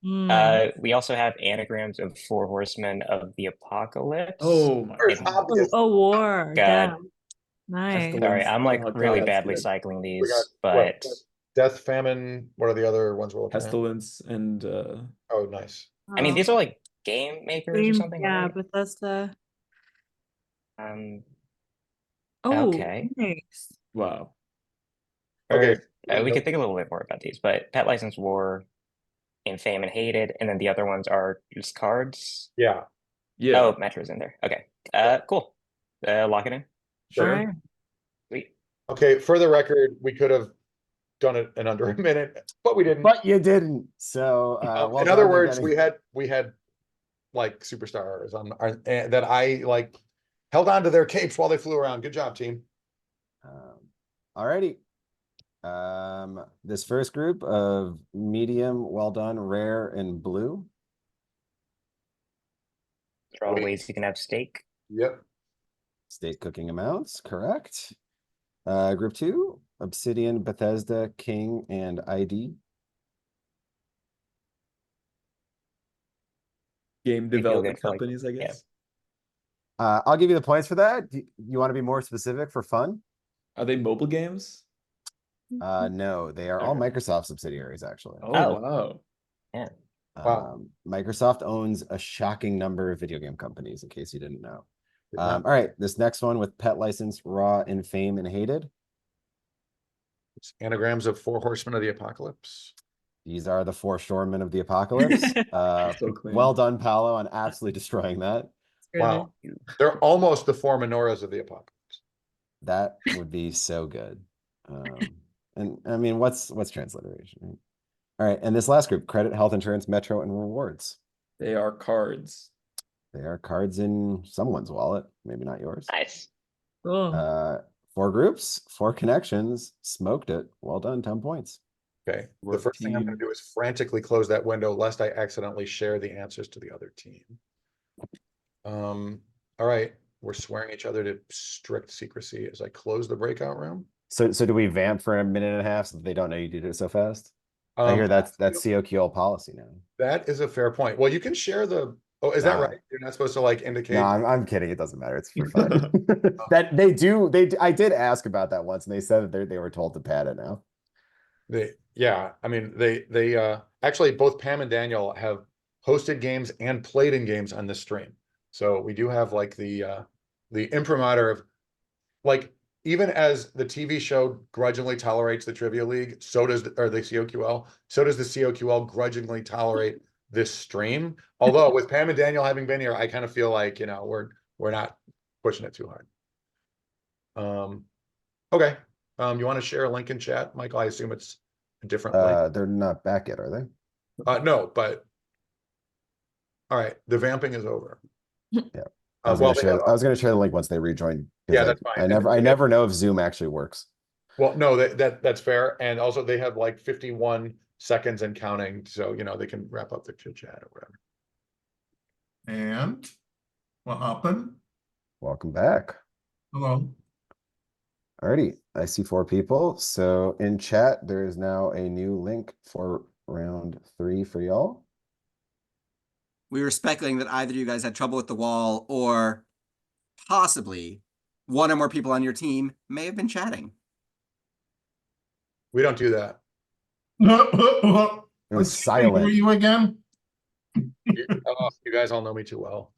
Mm. We also have anagrams of 4 horsemen of the apocalypse. Oh my It's god. obvious. Oh, war. God. Yeah. Nice. Pestilence. Sorry, I'm like Oh, really God, badly that's good. cycling We these, got but what, death, famine. What are the other ones we're looking Pestilence and at? Oh, nice. I mean, these are like game makers or Game- something, yeah, right? Bethesda. Um, Oh, okay. nice. wow. Okay. We could think a little bit more about these, but Pet License War, Infame and Hated, and then the other ones are just cards. Yeah. Yeah. Oh, Metro's in there. Okay. Cool. Lock it in. Sure. All right. Sweet. Okay. For the record, we could have done it in under a minute, but we didn't. But you didn't. So well in other done, you're words, getting- we had like superstars on our, that I like held on to their capes while they flew around. Good job, team. All righty. This first group of medium, well done, rare, and blue. There are all ways you can have steak. Yep. State cooking amounts, correct. Group 2, Obsidian, Bethesda, King, and ID. Game feel development good for, like, companies, I guess. I'll give you the points for that. You want to be more specific for fun? Are they mobile games? No, they are all Okay. Microsoft subsidiaries, actually. Oh, wow. Yeah. Wow. Microsoft owns a shocking number of video game companies, in case you didn't know. Did All not- right, this next one with Pet License, Raw, Infame, and Hated. It's anagrams of 4 horsemen of the apocalypse. These are the 4 shoremen of the apocalypse. So clean. Well done, Paolo, on absolutely destroying that. Wow. They're almost the four menorahs of the apocalypse. That would be so good. And I mean, what's transliteration, right? All right, and this last group, credit, health insurance, metro, and rewards. They are cards. They are cards in someone's wallet, maybe not yours. Nice. Cool. 4 groups, 4 connections, smoked it. Well done, 10 points. Okay, the Work first thing I'm gonna team. do is frantically close that window lest I accidentally share the answers to the other team. All right, we're swearing each other to strict secrecy as I close the breakout room. So do we vamp for a minute and a half so that they don't know you did it so fast? I hear that's COQL policy now. That is a fair point. Well, you can share the, oh, is that Nah. right? You're not supposed to like indicate. No, I'm kidding. It doesn't matter. It's for fun. That they do. I did ask about that once, and they said that they were told to pad it now. Yeah, I mean, they actually both Pam and Daniel have hosted games and played in games on this stream. So we do have like the imprimatur of, like, even as the TV show grudgingly tolerates the Trivia League, so does the COQL, so does the COQL grudgingly tolerate this stream. Although with Pam and Daniel having been here, I kind of feel like, you know, we're not pushing it too hard. Okay. You want to share a link in chat, Michael? I assume it's a different link. They're not back yet, are they? No, but all right, the vamping is over. Yeah. I was Well, gonna share the link once they rejoin. Yeah, that's fine. I never know if Zoom actually works. Well, no, that's fair. And also they have like 51 seconds and counting, so you know they can wrap up the chit chat or whatever. And what happened? Welcome back. Hello. Alrighty, I see 4 people. So in chat, there is now a new link for round 3 for y'all. We were speculating that either of you guys had trouble with the wall, or possibly one or more people on your team may have been chatting. We don't do that. It was Who are silent. you again? You guys all know me too well.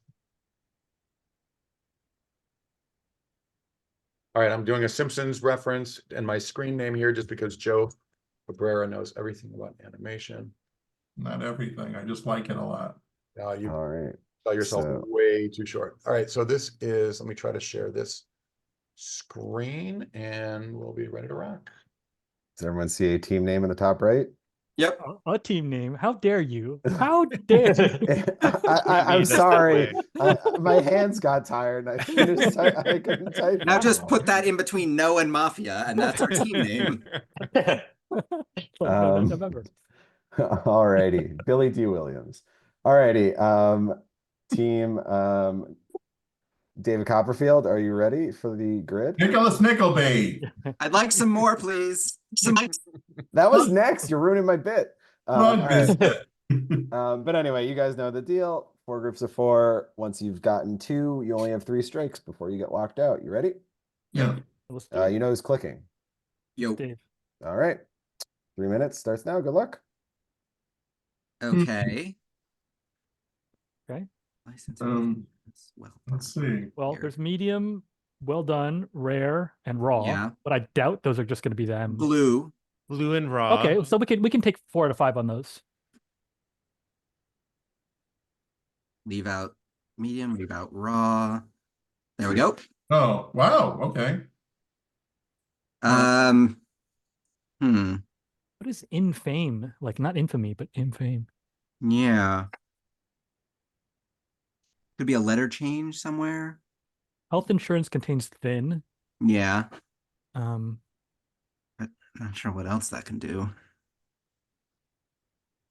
All right, I'm doing a Simpsons reference and my screen name here just because Joe Cabrera knows everything about animation. Not everything. I just like it a lot. You All right. sell yourself so- way too short. All right, so this is, let me try to share this screen and we'll be ready to rock. Does everyone see a team name in the top right? Yep. A team name. How dare you? How dare you? I'm That's that sorry. way. My hands got tired and I finished. I couldn't type. Now just put that in between No and Mafia, and that's our team name. November. Alrighty, Billy D. Williams. Alrighty, team David Copperfield, are you ready for the grid? Nicholas Nickleby. I'd like some more, please. That was next. You're ruining my bit. Rug All right. biscuit. But anyway, you guys know the deal. 4 groups of 4. Once you've gotten 2, you only have 3 strikes before you get locked out. You ready? Yeah. Let's do it. You know who's clicking. Yo. Dave. All right. 3 minutes starts now. Good luck. Okay. Okay. License. Well, Let's see. Well, Here. there's medium, well done, rare, and raw. Yeah. But I doubt those are just going to be them. blue. Blue and raw. Okay, so we can take 4 out of 5 on those. Leave out medium. Leave out raw. There we go. Oh, wow. Okay. What is infame? Like not infamy, but infame. Yeah. Could be a letter change somewhere. Health insurance contains thin. Yeah. Um, Not sure what else that can do.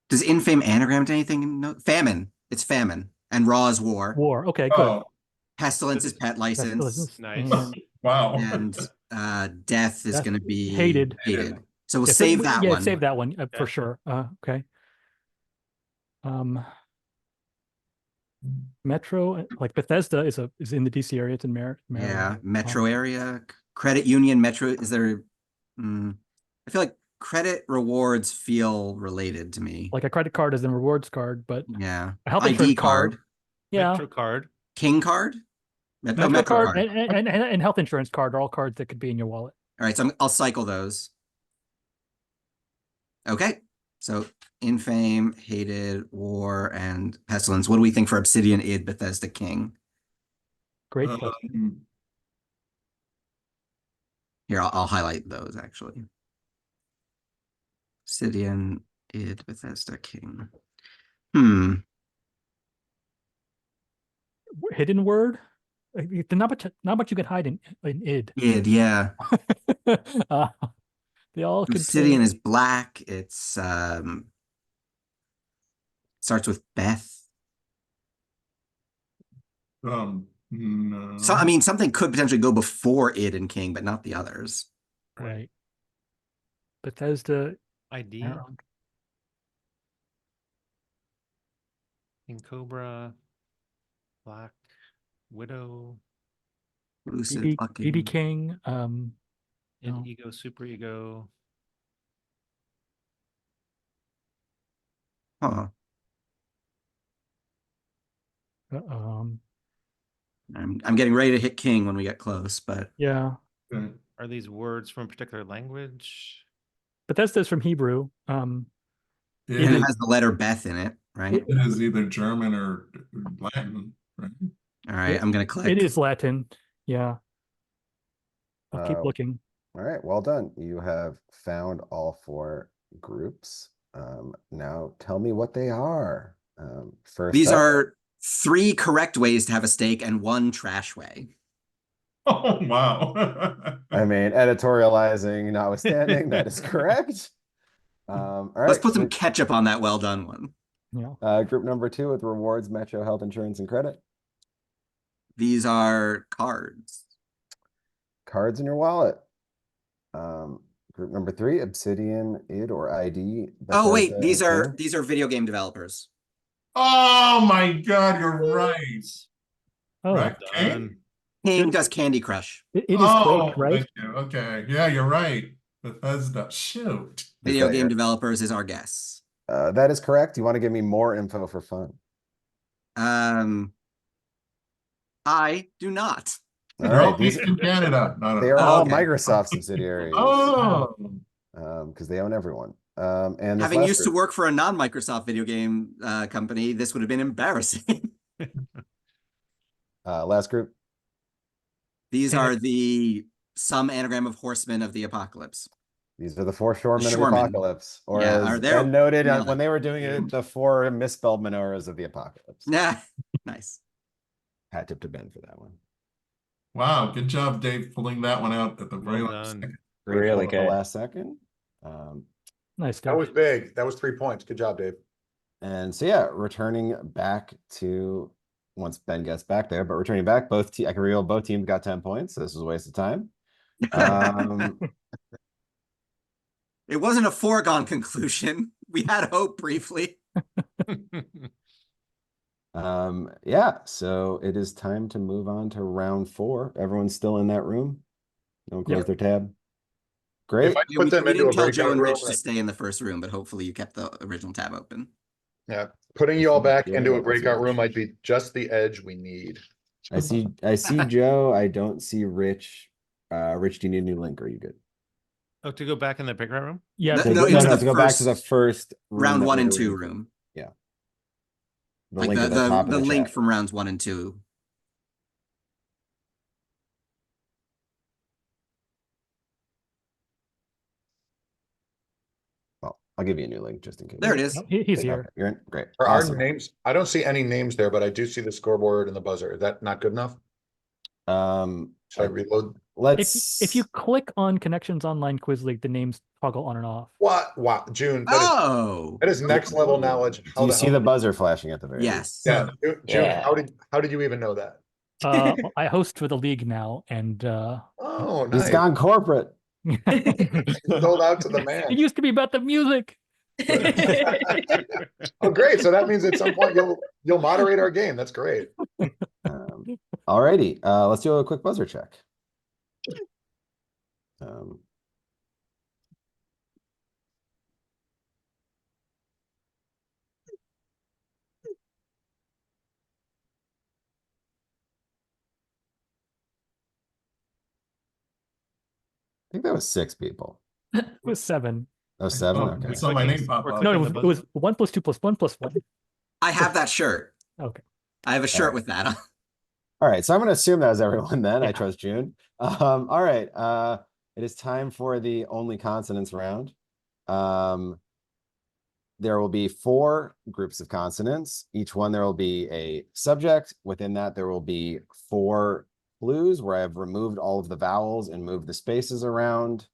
Does infame anagram to anything? No. Famine. It's famine. And raw is war. war. Okay, good. Oh, Pestilence is pet license. Nice. wow. And death is Death- going to be hated. Hated. So we'll Yeah, save that yeah, one. save that one for Yeah. sure. Okay. Metro, like Bethesda is in the DC area. It's in Yeah. Maryland. Metro area. Credit union. Metro. Is there? I feel like credit rewards feel related to me. Like a credit card is a rewards card, but Yeah. a health ID insurance card. Yeah. Metro card. King card. No, Metro Metro card, card. and health insurance card are all cards that could be in your wallet. All right, so I'll cycle those. Okay, so infame, hated, war, and pestilence. What do we think for Obsidian, Id, Bethesda, King? Great question. Here, I'll highlight those actually. Obsidian, id, Bethesda, king. Hidden word? Not much you can hide in id. Id, yeah. uh, they all Obsidian contain. is black. It's starts with Beth. No. So I mean, something could potentially go before id and king, but not the others. Right. Bethesda. ID. Aaron. King Cobra. Black Widow. Lucid, BB Lucky. King. Id, No. ego, super ego. Huh. I'm getting ready to hit king when we get close, but Yeah. Okay. Are these words from a particular language? Bethesda's from Hebrew. it It has the letter Beth in it, right? is either German or Latin, right? All right, I'm gonna click. It is Latin. Yeah. I'll keep Uh, looking. All right, well done. You have found all 4 groups. Now tell me what they are. First These up, are 3 correct ways to have a steak and 1 trash way. Oh, wow. I mean, editorializing notwithstanding, that is correct. All right. Let's put some ketchup on that well done one. Yeah. Group number 2 with rewards, Metro, health insurance, and credit. These are cards. Cards in your wallet. Group number 3, Obsidian, id, or ID. Oh wait, Bethesda, and these are video game developers. Oh my God, you're right. Oh, Right, King? Done. King does Candy Crush. it is Oh, Quake, right? thank you. Okay, yeah, you're right. Bethesda. Shoot. Video that game your- developers is our guess. that is correct. You want to give me more info for fun? I do not. All They're all right, these based in Canada. No, they are no. all Okay. Microsoft subsidiaries. Oh, Because they own everyone. And this Having last used to group, work for a non-Microsoft video game company, this would have been embarrassing. last group, These are some anagram of horsemen of the apocalypse. these are the 4 shoremen of the shoremen. apocalypse, or Yeah, as are there- Ben noted nailed when it. they were doing it, the 4 misspelled menorahs of the apocalypse. Nah, nice. Hat tip to Ben for that one. wow. Good job, Dave, pulling that one out at the very Well last done. second. Great Really pull at the good. last second. Nice That stuff. was big. That was 3 points. Good job, Dave. And so yeah, returning back to once Ben gets back there, but returning back, I can reveal both teams got 10 points. So this was a waste of time. It wasn't a foregone conclusion. We had hope briefly. Yeah, so it is time to move on to round 4. Everyone's still in that room. No one closed their tab. Great. If I Yeah, put we them into didn't a tell Joe breakout and room, Rich to stay in the first room, but hopefully you kept the original tab open. yeah, putting you all back Yeah, into a let's breakout watch. room might be just the edge we need. I see Joe. I don't see Rich. Rich, do you need a new link? Or are you good? Oh, to go back in the breakout room? Yeah. No, To into the go back to the first first room round that 1 we and were 2 in. room. Yeah. The Like link at the top of the the link chat. from rounds 1 and 2. Well, I'll give you a new link just in case. There it is. No, he's Okay, here. you're in. Great. There are Awesome. names. I don't see any names there, but I do see the scoreboard and the buzzer. Is that not good enough? Should I reload? If you click on Connections Online Quiz League, the names toggle on and off. What? Wow, June. Oh, That is next level knowledge. Do you see the buzzer flashing at the very yes. Yeah, June. Yeah. How did you even know that? I host for the league now, and Oh, end? He's nice. gone corporate. Sold out to the man. It used to be about the music. Oh, great. So that means at some point you'll moderate our game. That's great. Alrighty, let's do a quick buzzer check. I think that was 6 people. It was 7. Oh, 7? Oh, Okay. I saw my name pop We're up. No, clicking it the was buzzer. 1 + 2 + 1 + 1. I have that shirt. Okay. I have a shirt with that on. All right, so I'm going to assume that was everyone then. I Yeah. trust June. All right, it is time for the only consonants round. There will be 4 groups of consonants. Each one there will be a subject. Within that, there will be 4 clues where I've removed all of the vowels and moved the spaces around.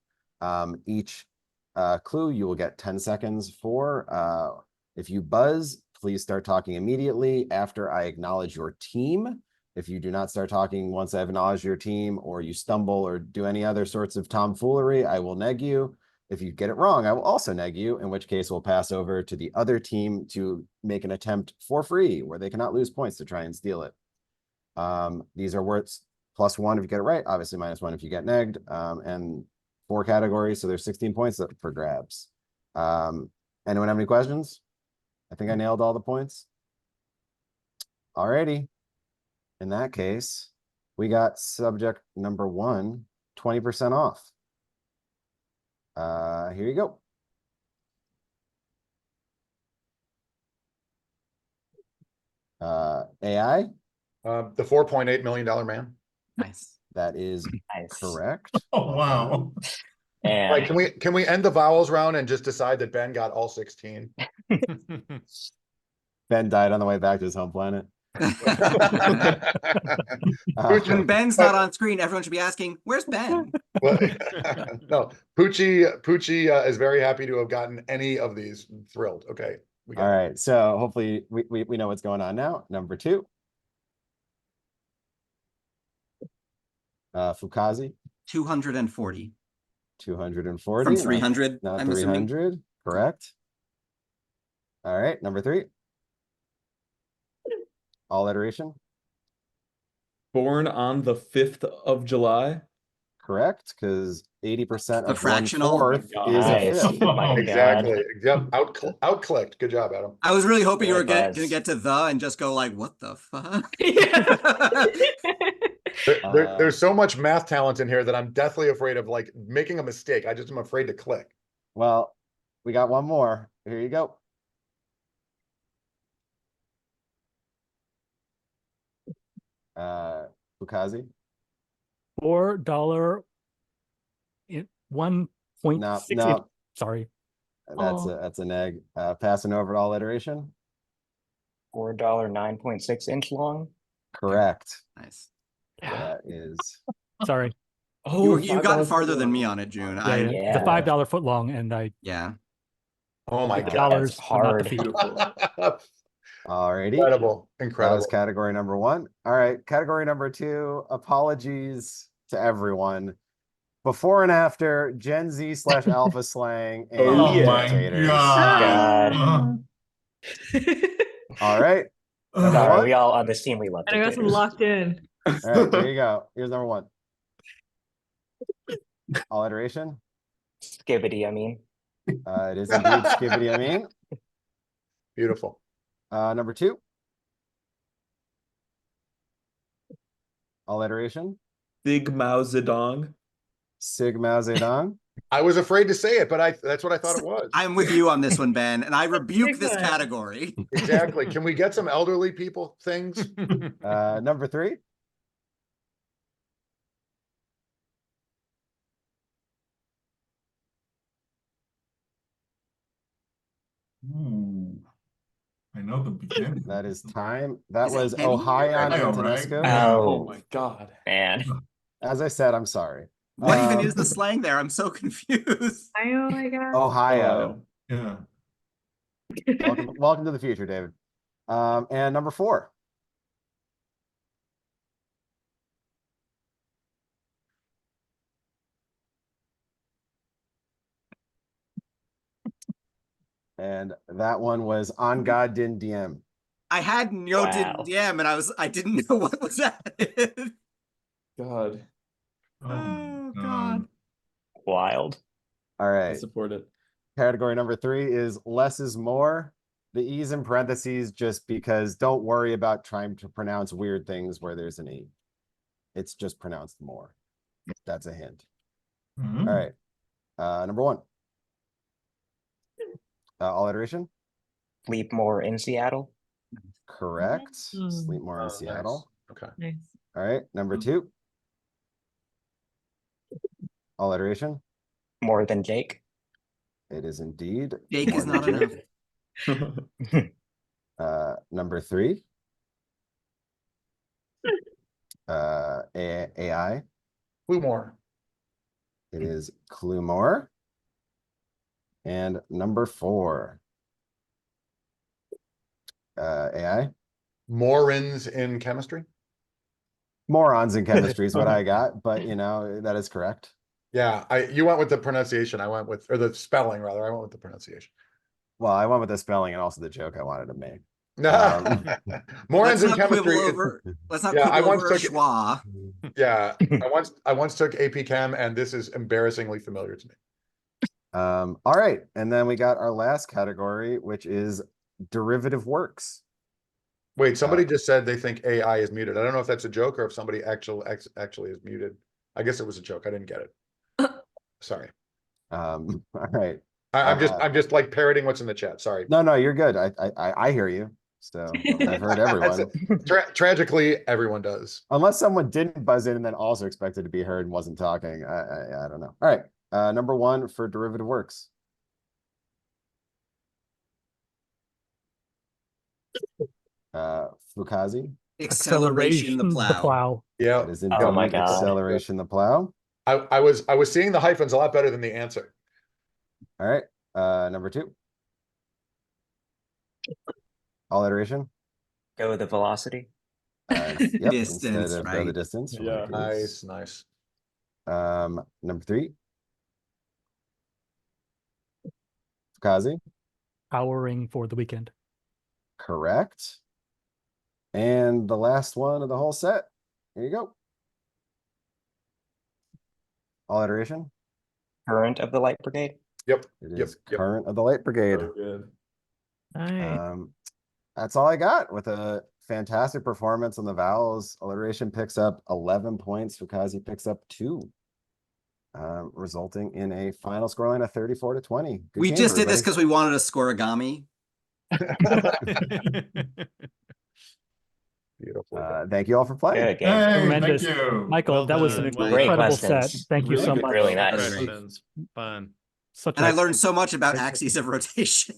Each clue you will get 10 seconds for. If you buzz, please start talking immediately after I acknowledge your team. If you do not start talking once I've acknowledged your team, or you stumble or do any other sorts of tomfoolery, I will neg you. If you get it wrong, I will also neg you, in which case we'll pass over to the other team to make an attempt for free, where they cannot lose points to try and steal it. These are words +1 if you get it right, obviously -1 if you get negged, and 4 categories, so there's 16 points for grabs. Anyone have any questions? I think I nailed all the points. Alrighty. In that case, we got subject number 1, 20% off. Here you go. AI, The $4.8 million man. Nice. that is Nice. correct. Oh, wow. And Right, can we end the vowels round and just decide that Ben got all 16? Ben died on the way back to his home planet. When Ben's not on screen, everyone should be asking, "Where's Ben?" Well, no, Poochie is very happy to have gotten any of these. Thrilled. Okay. We All got it. right, so hopefully we know what's going on now. Number 2. Fukazi, 240 240. from 300. Not I'm assuming. 300, correct. All right, number 3. All-Iteration, Born on the 5th of July. correct, because 80% The of fractional. 1/4 Oh my is a Nice. 5th. Oh my Exactly. Yep. Out-clicked. Good job, Adam. I was really hoping you Really were gonna was. get to the and just go like, "What the fuck?" There's so much math talent in here that I'm deathly afraid of like making a mistake. I just am afraid to click. Well, we got one more. Here you go. Fukazi, $4 in 1.6. no, Sorry. that's a neg. Passing over to All-Iteration, $4 9.6-inch long. correct. Nice. That is Sorry. Oh, You got $5 farther than for me one. on it, June. Yeah, yeah. Yeah. The $5 foot long, and I Yeah. Oh my the God. dollars, That's but not the hard. feet. Beautiful. alrighty. Incredible. That Incredible. was category number 1. All right, category number 2. Apologies to everyone. Before and after Gen Z / alpha slang and Oh, yeah. imitators. God. All right. Oh, Number Sorry, 1. we all on this team, we love I got some dictators. locked in. All right, here you go. Here's number 1. All-Iteration. Skibbity, I mean. It is indeed Skibbity Amin. Beautiful. Number 2. All-Iteration. Big Mao Zedong. Sig Mao Zedong. I was afraid to say it, but that's what I thought it was. I'm with you on this one, Ben, and I rebuke Big this one. category. Exactly. Can we get some elderly people things? Number 3. I know the beginning. That is time. That Is it was Henny? Ohio Ohio, and right? Tanesco. Yeah. Oh my God. Man. As I said, I'm sorry. What even is the slang there? I'm so confused. Oh my God. Ohio. Yeah. Welcome to the future, David. And number 4. And that one was On God Din DM. I had noted Wow. DM, and I didn't know what was that. God. Oh God. Wild. All I right. support it. Category number 3 is less is more. The E's in parentheses just because don't worry about trying to pronounce weird things where there's an E. It's just pronounced more. That's a hint. Mhm. All right. Number 1. All-Iteration. Sleep more in Seattle. Correct. Mm. Sleep more in Oh, nice. Seattle. Okay. Nice. All right, number 2. Alliteration. More than Jake. It is indeed. Jake more is than not Jake. enough. Number 3. AI. Clue more. It is clue more. And number 4. AI. Morons in chemistry. Morons in chemistry is what I got, but you know, that is correct. Yeah, you went with the pronunciation. I went with, or the spelling rather. I went with the pronunciation. Well, I went with the spelling and also the joke I wanted to make. Um, Morons Let's in not chemistry. quibble over. Let's not Yeah, I quibble once over a took it. schwa. Yeah, I once took AP Chem, and this is embarrassingly familiar to me. all right, and then we got our last category, which is derivative works. Wait, somebody just said they think AI is muted. I don't know if that's a joke or if somebody actually is muted. I guess it was a joke. I didn't get it. Sorry. All right. I'm just like parroting what's in the chat. Sorry. No, you're good. I hear you. So I've heard everyone. Tragically, everyone does. Unless someone didn't buzz in and then also expected to be heard and wasn't talking. I don't know. All right. Number 1 for derivative works. Fukazi. Acceleration the plow. Yeah. That is Oh my indeed God. acceleration the plow. I was seeing the hyphens a lot better than the answer. All right. Number 2. Alliteration. Go with the velocity. Yep, Distance, instead of go the right. distance. Yeah. Nice. Number 3. Fukazi. Powering for the weekend. Correct. And the last one of the whole set. Here you go. Alliteration. Current of the Light Brigade. Yep. It is current of the Light Brigade. So good. Nice. That's all I got with a fantastic performance on the vowels. Alliteration picks up 11 points. Fukazi picks up 2. Resulting in a final scoreline of 34-20. Good We game, just did this everybody. because we wanted a scoregami. Beautiful. Thank you all for playing. Good game. Hey, thank Tremendous. you. Michael, Well that was done. an Well Great incredible set. questions. Thank you Really so good. much. Really nice. Questions. Fun. Such And a I learned so much about axes of rotation.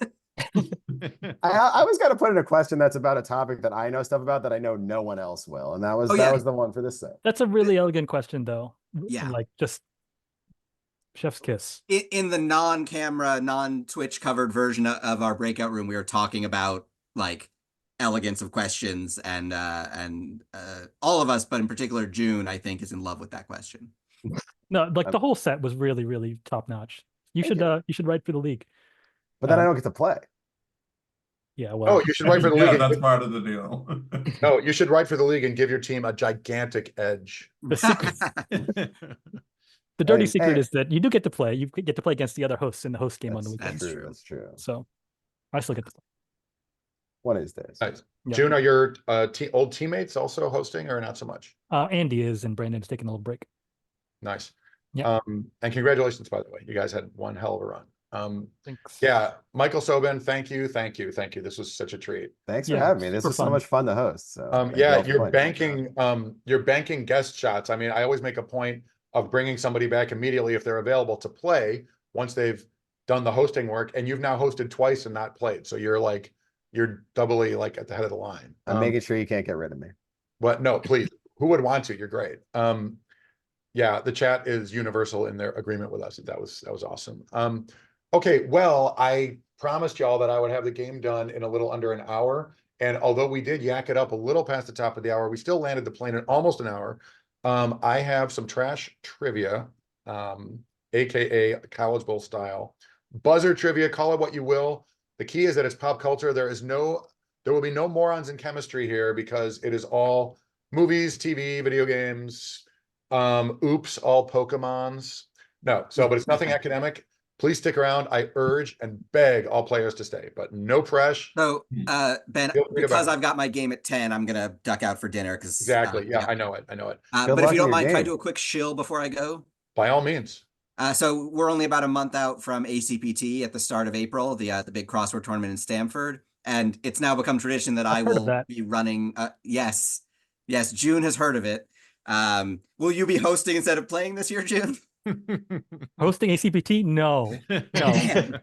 I was gonna put in a question that's about a topic that I know stuff about that I know no one else will, and that was the one for this set. That's a really elegant question, though. Yeah. Like just chef's kiss. In the non-camera, non-Twitch covered version of our breakout room, we were talking about like elegance of questions, and all of us, but in particular Joon, I think, is in love with that question. No, like the whole set was really, really top notch. You should write for the league. But then I don't get to play. Yeah, well. Oh, you should write for the Yeah, league. that's part of the deal. No, you should write for the league and give your team a gigantic edge. The secret, the dirty Hey, secret hey. is that you do get to play. You get to play against the other hosts in the host game on the weekend. That's true. That's true. So I still get to play. One of these days. Nice. Yeah. June, are your old teammates also hosting or not so much? Andy is, and Brandon's taking a little break. Nice. Yeah. And congratulations, by the way. You guys had one hell of a run. Thanks. Yeah, Michael Sobin, thank you. This was such a treat. Thanks for Yeah, having me. This super is so fun. much fun to host. So thank you Yeah, all for playing. you're banking guest shots. I mean, I always make a point of bringing somebody back immediately if they're available to play once they've done the hosting work, and you've now hosted twice and not played. So you're doubly like at the head of the line. I'm making sure you can't get rid of me. But no, please, who would want to? You're great. Yeah, the chat is universal in their agreement with us. That was awesome. Okay, well, I promised y'all that I would have the game done in a little under an hour. And although we did yak it up a little past the top of the hour, we still landed the plane in almost an hour. I have some trash trivia, AKA College Bowl style. Buzzer trivia, call it what you will. The key is that it's pop culture. There will be no morons in chemistry here because it is all movies, TV, video games, oops, all Pokemons. No, but it's nothing academic. Please stick around. I urge and beg all players to stay, but no pressure. So, Ben, Feel free to because bounce. I've got my game at 10, I'm gonna duck out for dinner because Exactly. Yeah, I know it. Good but luck if you in don't your mind, can I game. do a quick shill before I go? By all means. So we're only about a month out from ACPT at the start of April, the big crossword tournament in Stamford, and it's now become tradition that I I've heard of will that. be running. Yes, Yes, June has heard of it. Will you be hosting instead of playing this year, June? Hosting ACPT? No, no, Damn.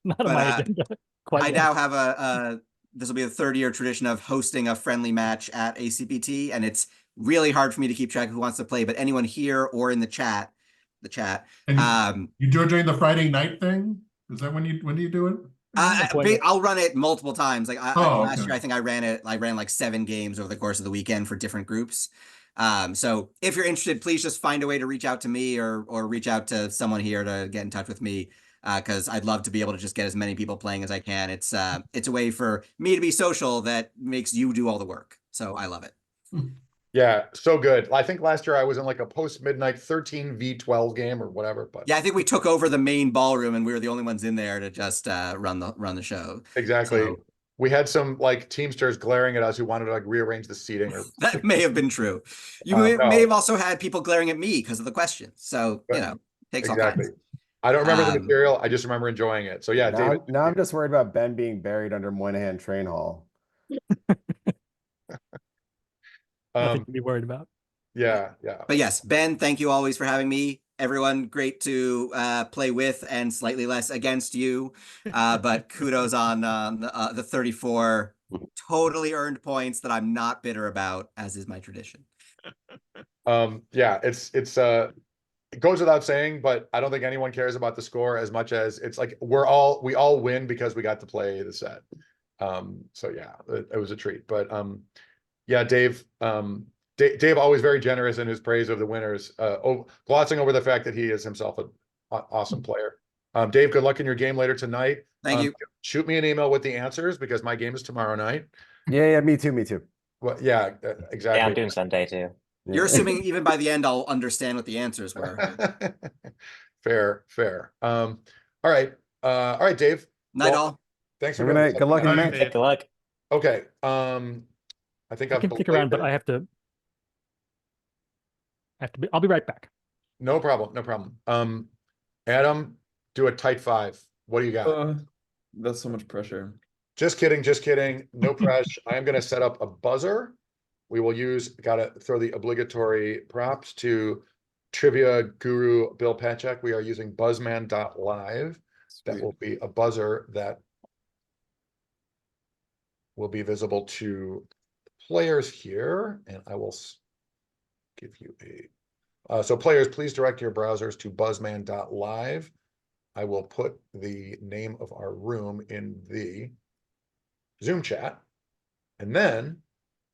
not on but, my agenda quite I yet. now have this will be the third year tradition of hosting a friendly match at ACPT, and it's really hard for me to keep track of who wants to play, but anyone here or in the chat, And you do it during the Friday night thing? Is that when do you do it? I'll run it multiple times. Like last okay. year, I think I ran like 7 games over the course of the weekend for different groups. So if you're interested, please just find a way to reach out to me or reach out to someone here to get in touch with me. Because I'd love to be able to just get as many people playing as I can. It's a way for me to be social that makes you do all the work. So I love it. Yeah, so good. I think last year I was in like a post-midnight 13v12 game or whatever, but yeah, I think we took over the main ballroom and we were the only ones in there to just run the show. Exactly. So, we had some like Teamsters glaring at us who wanted to like rearrange the seating or that may have been true. You may have also had people glaring at me because of the questions. So, takes all kinds. I don't remember the material. I just remember enjoying it. So yeah, David. Now I'm just worried about Ben being buried under Moynihan Train Hall. Nothing to be worried about. Yeah. But yes, Ben, thank you always for having me. Everyone, great to play with and slightly less against you. But kudos on the 34 totally earned points that I'm not bitter about, as is my tradition. Yeah, it goes without saying, but I don't think anyone cares about the score as much as it's like we all win because we got to play the set. So yeah, it was a treat. But yeah, Dave always very generous in his praise of the winners, glossing over the fact that he is himself an awesome player. Dave, good luck in your game later tonight. Thank you. Shoot me an email with the answers because my game is tomorrow night. Yeah, me too. Well, yeah, exactly. Yeah, I'm doing Sunday too. You're assuming even by the end I'll understand what the answers were. Fair. All right, Dave. Night all. Thanks for Good night. Good luck in the match. Good luck. Okay. I think I can stick around, but I have to be. I'll be right back. No problem. Adam, do a tight 5. What do you got? That's so much pressure. Just kidding. No pressure. I am going to set up a buzzer. We will gotta throw the obligatory props to trivia guru Bill Pachek. We are using buzzman.live. That will be a buzzer that will be visible to players here. And I will give you so players, please direct your browsers to buzzman.live. I will put the name of our room in the Zoom chat, and then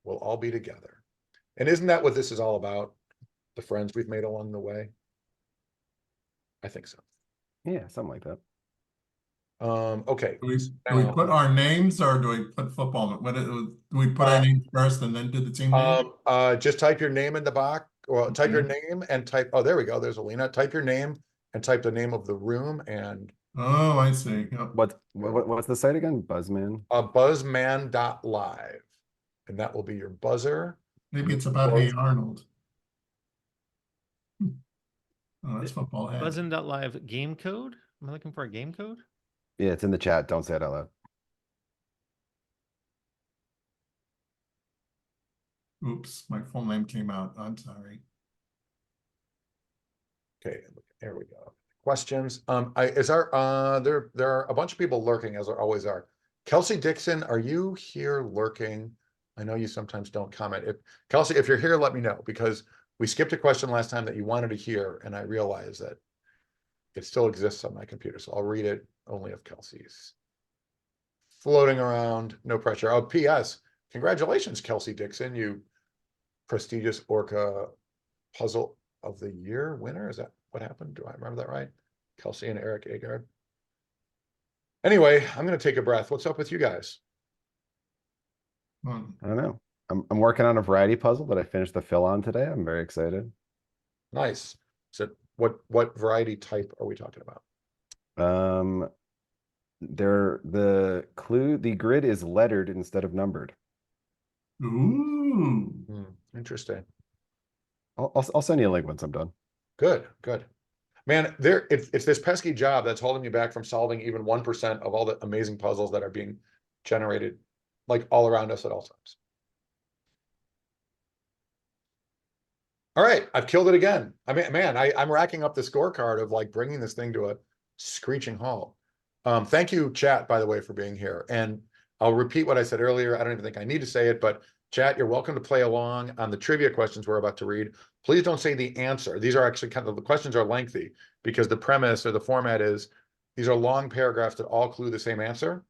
we'll all be together. And isn't that what this is all about? The friends we've made along the way? I think so. Yeah, something like that. Okay. Do we put our names or do we put football? Do we put our names first and then do the team name? Just type your name in the box, or type your name and type, oh, there we go. There's Alina. Type your name and type the name of the room and. Oh, I see. Yep. What's the site again? Buzzman? Buzzman.live. And that will be your buzzer. Maybe it's about Hey Arnold. Oh, that's football. Buzzin.live game code? Am I looking for a game code? Yeah, it's in the chat. Don't say it out loud. Oops, my full name came out. I'm sorry. Okay, there we go. Questions. There are a bunch of people lurking, as there always are. Kelsey Dixon, are you here lurking? I know you sometimes don't comment. Kelsey, if you're here, let me know, because we skipped a question last time that you wanted to hear, and I realized that it still exists on my computer, so I'll read it only if Kelsey's floating around. No pressure. Oh, P.S. Congratulations, Kelsey Dixon, you prestigious Orca Puzzle of the Year winner. Is that what happened? Do I remember that right? Kelsey and Eric Agard. Anyway, I'm going to take a breath. What's up with you guys? I don't know. I'm working on a variety puzzle that I finished the fill on today. I'm very excited. Nice. So what variety type are we talking about? The grid is lettered instead of numbered. Ooh. Interesting. I'll send you a link once I'm done. Good. Man, it's this pesky job that's holding me back from solving even 1% of all the amazing puzzles that are being generated like all around us at all times. All right, I've killed it again. I mean, man, I'm racking up the scorecard of like bringing this thing to a screeching halt. Thank you, chat, by the way, for being here. And I'll repeat what I said earlier. I don't even think I need to say it, but chat, you're welcome to play along on the trivia questions we're about to read. Please don't say the answer. These are actually kind of, the questions are lengthy because the premise or the format is these are long paragraphs that all clue the same answer.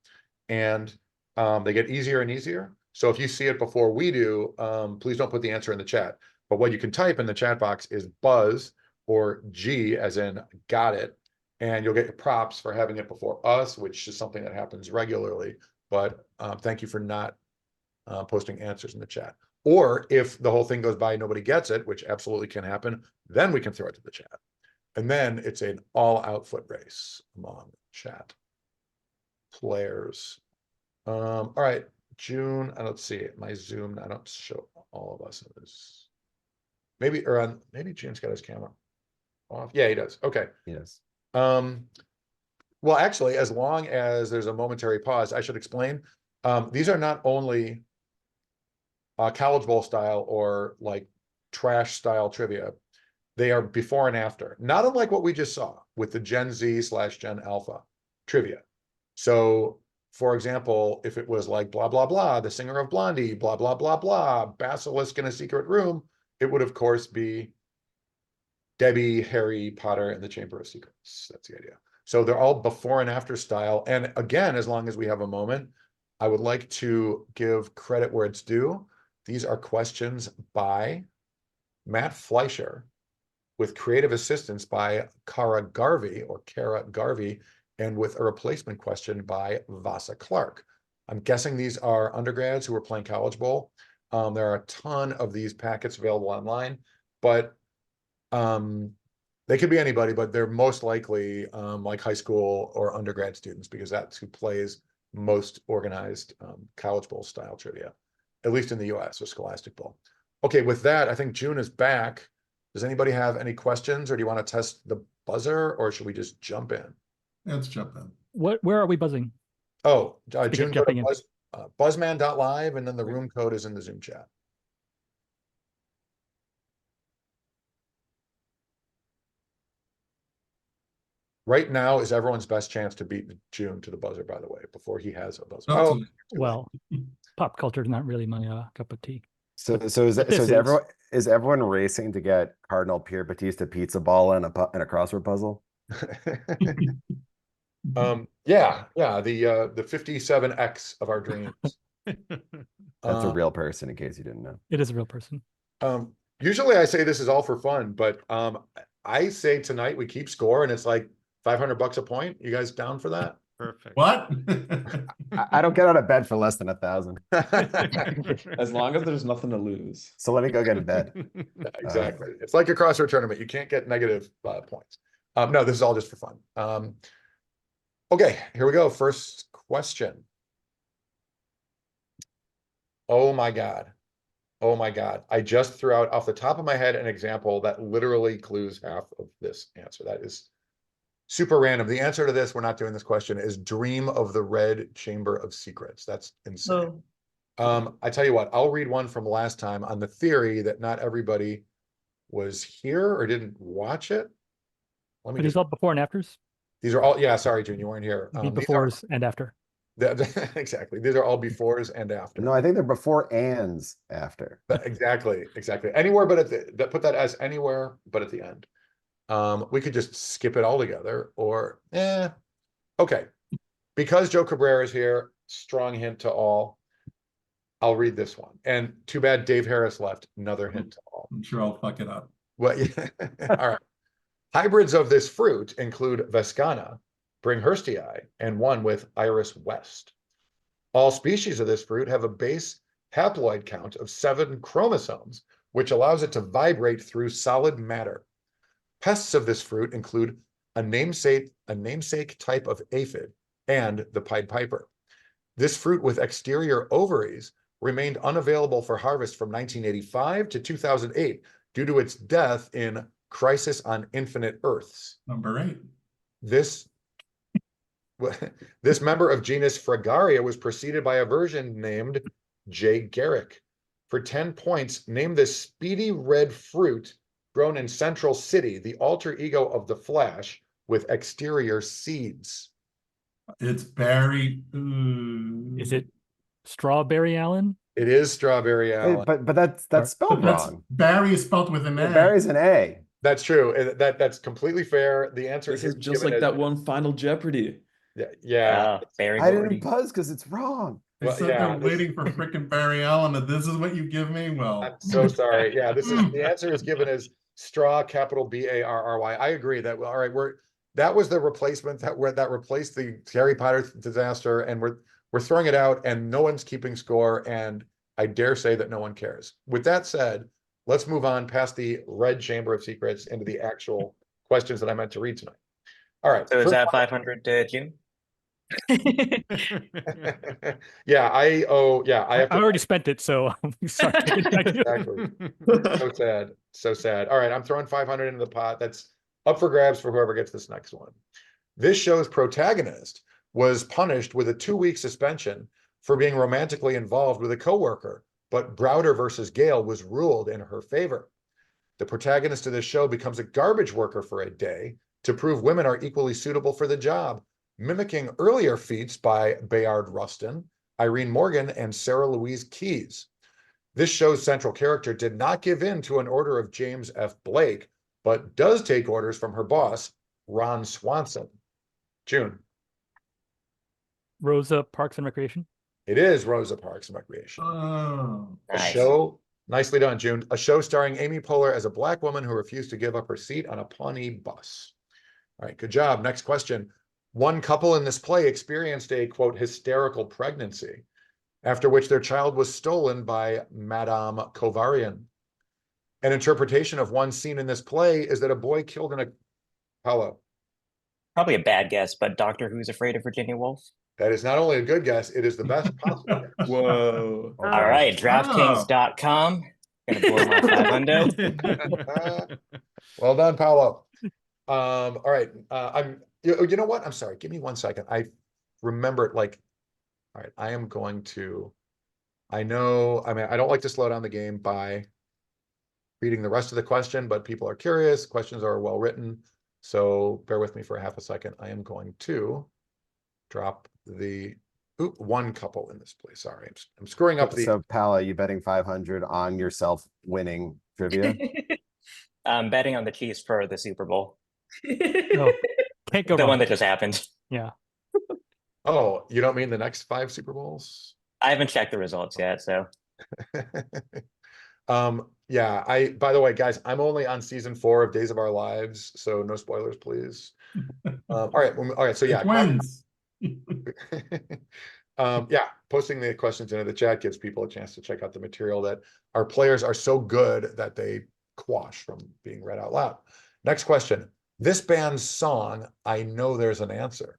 And they get easier and easier. So if you see it before we do, please don't put the answer in the chat. But what you can type in the chat box is buzz or G as in got it. And you'll get your props for having it before us, which is something that happens regularly. But thank you for not posting answers in the chat. Or if the whole thing goes by and nobody gets it, which absolutely can happen, then we can throw it to the chat. And then it's an all-out foot race among chat players. All right, June, I don't see it. My Zoom, I don't show all of us in this. Maybe, or on, maybe June's got his camera off. Yeah, he does. Okay. Yes. Well, actually, as long as there's a momentary pause, I should explain. These are not only college bowl style or like trash style trivia. They are before and after, not unlike what we just saw with the Gen Z / Gen Alpha trivia. So, for example, if it was like blah, blah, blah, the singer of Blondie, blah, blah, blah, blah, basilisk in a secret room, it would, of course, be Debbie, Harry Potter, and the Chamber of Secrets. That's the idea. So they're all before and after style. And again, as long as we have a moment, I would like to give credit where it's due. These are questions by Matt Fleischer with creative assistance by Kara Garvey, and with a replacement question by Vasa Clark. I'm guessing these are undergrads who are playing College Bowl. There are a ton of these packets available online, but they could be anybody, but they're most likely like high school or undergrad students because that's who plays most organized College Bowl style trivia, at least in the US or Scholastic Bowl. Okay, with that, I think June is back. Does anybody have any questions or do you want to test the buzzer or should we just jump in? Let's jump in. Where are we buzzing? Oh, June, go jumping to in. buzzman.live and then the room code is in the Zoom chat. Right now is everyone's best chance to beat June to the buzzer, by the way, before he has a buzzer. Not Oh, too- Well, pop culture is not really my cup of tea. So is everyone racing to get Cardinal Pierre Batista pizza ball in a crossword puzzle? yeah, the 57X of our dreams. That's a real person, in case you didn't know. It is a real person. Usually I say this is all for fun, but I say tonight we keep score and it's like $500 a point. You guys down for that? Perfect. What? I don't get out of bed for less than 1,000. As long as there's nothing to lose. So let me go get in bed. Exactly. It's like a crossword tournament. You can't get negative points. No, this is all just for fun. Okay, here we go. First question. Oh my God. Oh my God. I just threw out off the top of my head an example that literally clues half of this answer. That is super random. The answer to this, we're not doing this question, is Dream of the Red Chamber of Secrets. That's insane. I tell you what, I'll read one from last time on the theory that not everybody was here or didn't watch it. Let me Are these all before and afters? These are all, yeah, sorry, June, you weren't here. Befores and after. Exactly. These are all befores and after. No, I think they're before ands after. Exactly. Anywhere but at the, put that as anywhere but at the end. We could just skip it all together or, okay. Because Joe Cabrera is here, strong hint to all. I'll read this one. And too bad Dave Harris left, another hint to all. I'm sure I'll fuck it up. Well, yeah. All right. Hybrids of this fruit include Vescana, Bringhurstii, and one with Iris West. All species of this fruit have a base haploid count of 7 chromosomes, which allows it to vibrate through solid matter. Pests of this fruit include a namesake type of aphid and the Pied Piper. This fruit with exterior ovaries remained unavailable for harvest from 1985 to 2008 due to its death in Crisis on Infinite Earths. Number 8. This member of genus Fragaria was preceded by a version named J. Garrick. For 10 points, name this speedy red fruit grown in Central City, the alter ego of the Flash, with exterior seeds. It's Barry. Is it strawberry, Alan? It is Strawberry Wait, Alan. but that's Sorry. spelled That's wrong. Barry is spelled with an Yeah, A. Barry's an A. That's true. That's completely fair. The answer This here is just given like that one Final Jeopardy. Yeah. Barry I Gordy. didn't buzz because it's wrong. I Well, sat yeah, there waiting for frickin' Barry Allen, and this is what you give me? Well, I'm so sorry. Yeah, this is the answer is given as straw, capital Barry. I agree that all right, that was the replacement that replaced the Harry Potter disaster, and we're throwing it out, and no one's keeping score, and I dare say that no one cares. With that said, let's move on past the red chamber of secrets into the actual questions that I meant to read tonight. All right. So is first that 500 to June? Yeah, I I have to already spent it, so I'm sorry. exactly. So sad. So sad. All right, I'm throwing 500 into the pot. That's up for grabs for whoever gets this next one. This show's protagonist was punished with a 2-week suspension for being romantically involved with a coworker, but Browder versus Gale was ruled in her favor. The protagonist of this show becomes a garbage worker for a day to prove women are equally suitable for the job, mimicking earlier feats by Bayard Rustin, Irene Morgan, and Sarah Louise Keyes. This show's central character did not give in to an order of James F. Blake, but does take orders from her boss, Ron Swanson. June. Rosa Parks and Recreation. It is Rosa Parks and Recreation. oh, A Nice. show, nicely done, June. A show starring Amy Poehler as a Black woman who refused to give up her seat on a Pawnee bus. All right, good job. Next question. One couple in this play experienced a, quote, hysterical pregnancy, after which their child was stolen by Madame Kovarian. An interpretation of one scene in this play is that a boy killed in a... Paolo. Probably a bad guess, but Doctor Who's Afraid of Virginia Woolf. That is not only a good guess, it is the best possible guess. Whoa. Oh, All boy. right, DraftKings.com. Gonna blow my 500. Well done, Paolo. All right. You know what? I'm sorry. Give me 1 second. I remembered, like, all right, I am going to, I don't like to slow down the game by reading the rest of the question, but people are curious. Questions are well written. So bear with me for a half a second. I am going to drop the one couple in this place. Sorry, I'm screwing up the. So, Pala, you betting 500 on yourself winning trivia? I'm betting on the Chiefs for the Super Bowl. Oh, can't go The wrong. one that just happened. Yeah. Oh, you don't mean the next 5 Super Bowls? I haven't checked the results yet, so Yeah, by the way, guys, I'm only on season 4 of Days of Our Lives, so no spoilers, please. All right, so yeah. twins. Yeah, posting the questions into the chat gives people a chance to check out the material that our players are so good that they quash from being read out loud. Next question. This band's song, I Know There's an Answer,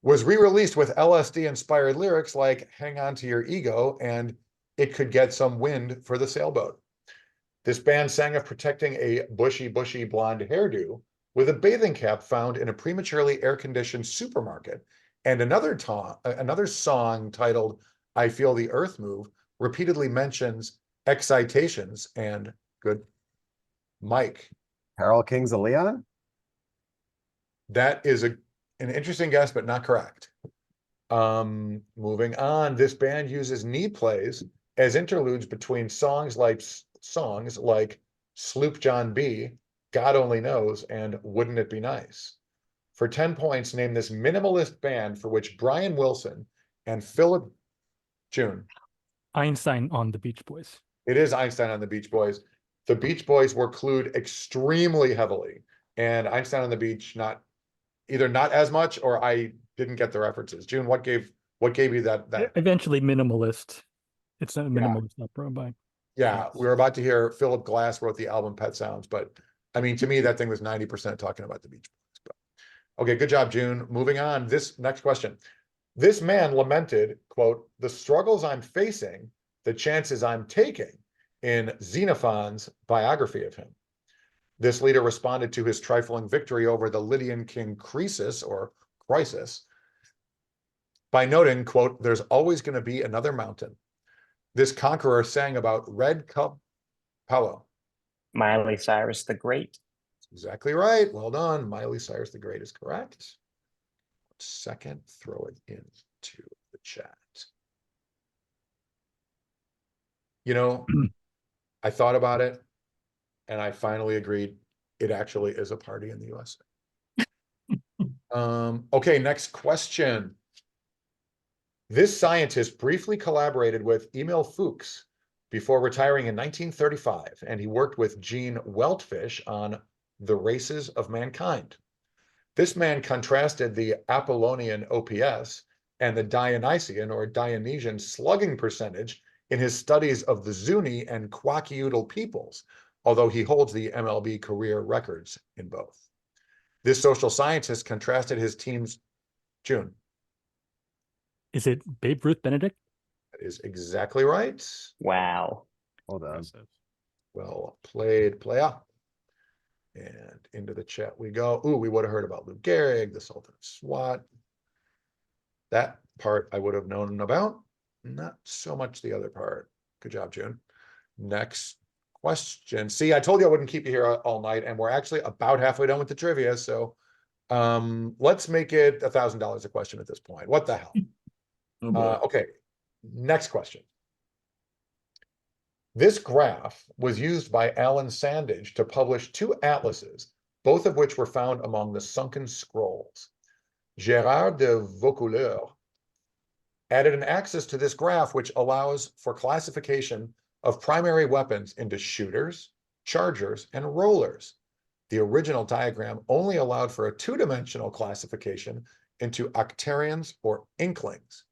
was re-released with LSD-inspired lyrics like Hang On to Your Ego and It Could Get Some Wind for the Sailboat. This band sang of protecting a bushy blonde hairdo with a bathing cap found in a prematurely air-conditioned supermarket, and another song titled I Feel the Earth Move repeatedly mentions excitations and good Mike. Carol Kings of Leon? That is an interesting guess, but not correct. Moving on, this band uses knee plays as interludes between songs like Sloop John B, God Only Knows, and Wouldn't It Be Nice. For 10 points, name this minimalist band for which Brian Wilson and Philip June. Einstein on the Beach Boys. It is Einstein on the Beach Boys. The Beach Boys were clued extremely heavily, and Einstein on the Beach not as much, or I didn't get the references. June, what gave you that? Eventually minimalist. It's a minimalist opera by. Yeah, we were about to hear Philip Glass wrote the album Pet Sounds, but I mean, to me, that thing was 90% talking about the Beach Boys. But okay, good job, June. Moving on. This next question. This man lamented, quote, the struggles I'm facing, the chances I'm taking in Xenophon's biography of him. This leader responded to his trifling victory over the Lydian king Croesus by noting, quote, there's always going to be another mountain. this conqueror sang about Red Cup Paolo? Miley Cyrus the Great. Exactly right. Well done. Miley Cyrus the Great is correct. Second, throw it into the chat. You know, I thought about it and I finally agreed it actually is a party in the USA. Okay, next question. This scientist briefly collaborated with Emil Fuchs before retiring in 1935, and he worked with Gene Weltfish on The Races of Mankind. This man contrasted the Apollonian OPS and the Dionysian or Dionysian slugging percentage in his studies of the Zuni and Kwakiutl peoples, although he holds the MLB career records in both. This social scientist contrasted his team's June. Is it Babe Ruth Benedict? That is exactly right. Wow. Hold on. Impressive. Well played, player. And into the chat we go. Ooh, we would have heard about Lou Gehrig, the Sultan of Swat. That part I would have known about. Not so much the other part. Good job, June. Next question. See, I told you I wouldn't keep you here all night, and we're actually about halfway done with the trivia. So let's make it $1,000 a question at this point. What the hell? Oh boy. Okay, next question. This graph was used by Alan Sandage to publish 2 atlases, both of which were found among the sunken scrolls. Gérard de Vaucouleurs added an axis to this graph which allows for classification of primary weapons into shooters, chargers, and rollers. The original diagram only allowed for a 2-dimensional classification into octarians or inklings.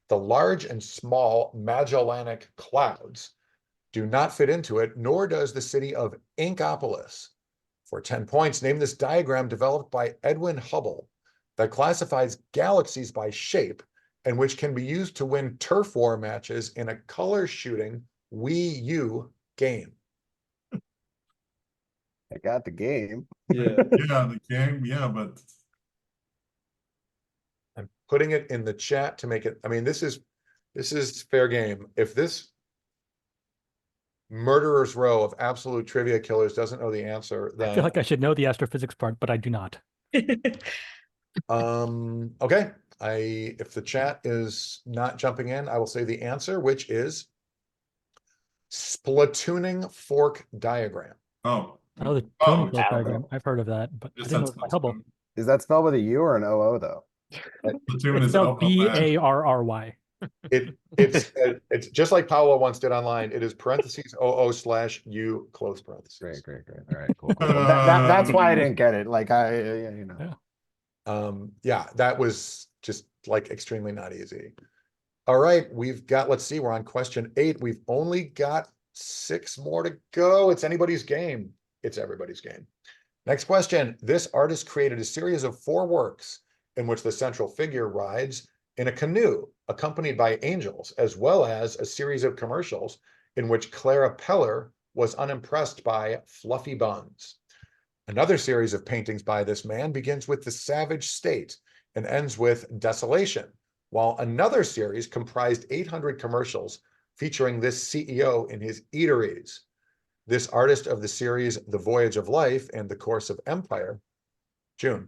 The large and small Magellanic clouds do not fit into it, nor does the city of Inkopolis. For 10 points, name this diagram developed by Edwin Hubble that classifies galaxies by shape and which can be used to win turf war matches in a color shooting Wii U game. I got the game. Yeah. Yeah, the game, yeah, but I'm putting it in the chat to make it, I mean, this is fair game. If this murderer's row of absolute trivia killers doesn't know the answer, I feel then like I should know the astrophysics part, but I do not. okay. If the chat is not jumping in, I will say the answer, which is splatooning fork diagram. oh. Oh, the Oh, Tony Field wow. diagram. I've heard of that, but I Yes, didn't know that's it was by Hubble. Is that spelled with a U or an OO though? Platoon It's is spelled O-O-N. Barrry. It's just like Paolo once did online. It is parentheses OO/U close parentheses. Great. All right, cool. That's why I didn't get it. Like Yeah. Yeah, that was just like extremely not easy. All right, let's see, we're on question 8. We've only got 6 more to go. It's anybody's game. It's everybody's game. Next question. This artist created a series of 4 works in which the central figure rides in a canoe accompanied by angels, as well as a series of commercials in which Clara Peller was unimpressed by fluffy buns. Another series of paintings by this man begins with the savage state and ends with desolation, while another series comprised 800 commercials featuring this CEO in his eateries. This artist of the series The Voyage of Life and The Course of Empire, June.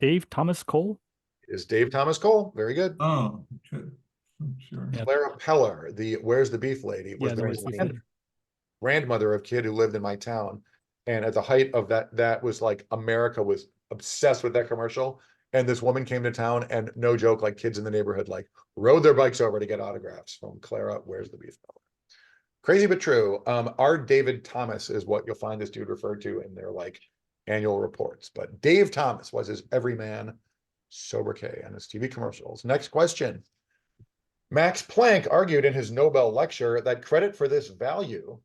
Dave Thomas Cole. Is Dave Thomas Cole. Very good. Oh, good. I'm sure. Yeah. Clara Peller, the Where's the Beef Lady, was Yeah, the there was the grandmother of a kid who lived in my town. And at the height of that was like America was obsessed with that commercial. And this woman came to town and no joke, like kids in the neighborhood, like rode their bikes over to get autographs from Clara, Where's the Beef Peller. Crazy but true. R. David Thomas is what you'll find this dude referred to in their like annual reports. But Dave Thomas was his everyman sobriquet on his TV commercials. Next question. Max Planck argued in his Nobel lecture that credit for this value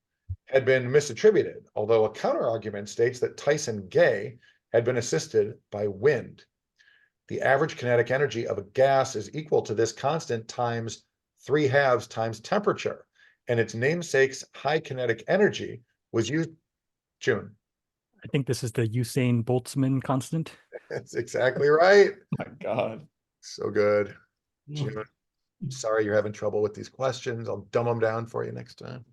had been misattributed, although a counterargument states that Tyson Gay had been assisted by wind. The average kinetic energy of a gas is equal to this constant times 3/2 times temperature, and its namesake's high kinetic energy was used. June. I think this is the Usain Boltzmann constant. That's exactly right. My God. So good. June. Sorry you're having trouble with these questions. I'll dumb them down for you next time.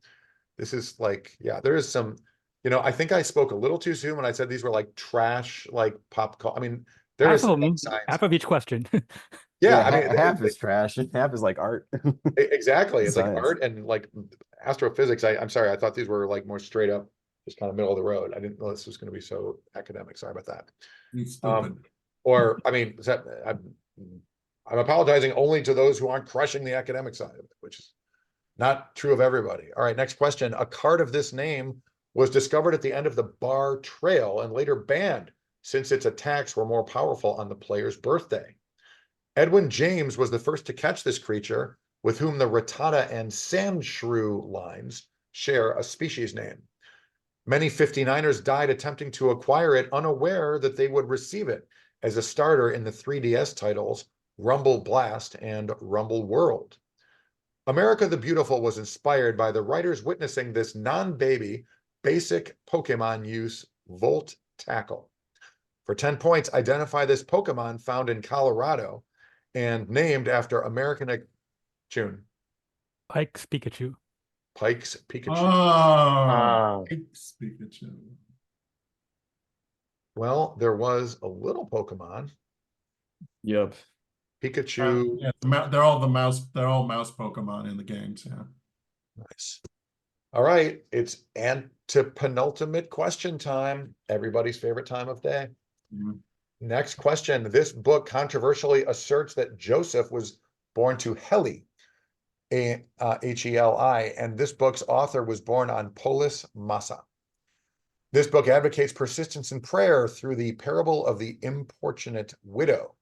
This is like, yeah, there is some, I think I spoke a little too soon when I said these were like trash, like pop culture. I mean, there is Half of them, science. half of each question. Yeah, I mean, half is trash and half is like art. exactly. It's like Science. art and like astrophysics. I'm sorry, I thought these were like more straight up, just kind of middle of the road. I didn't know this was going to be so academic. Sorry about that. You stupid. Or, I mean, I'm apologizing only to those who aren't crushing the academic side of it, which is not true of everybody. All right, next question. A card of this name was discovered at the end of the Bar Trail and later banned since its attacks were more powerful on the player's birthday. Edwin James was the first to catch this creature, with whom the Rattata and Sand Shrew lines share a species name. Many 59ers died attempting to acquire it, unaware that they would receive it as a starter in the 3DS titles Rumble Blast and Rumble World. America the Beautiful was inspired by the writers witnessing this non-baby basic Pokemon use Volt Tackle. For 10 points, identify this Pokemon found in Colorado and named after American June. Pike's Pikachu. Pike's Pikachu. Oh, Pike's Pikachu. Well, there was a little Pokemon. Yep. Pikachu. Yeah, they're all mouse Pokemon in the games. Yeah. Nice. All right, it's antepenultimate question time. Everybody's favorite time of day. Mhm. Next question. This book controversially asserts that Joseph was born to Heli, Heli, and this book's author was born on Polis Massa. This book advocates persistence in prayer through the parable of the importunate widow,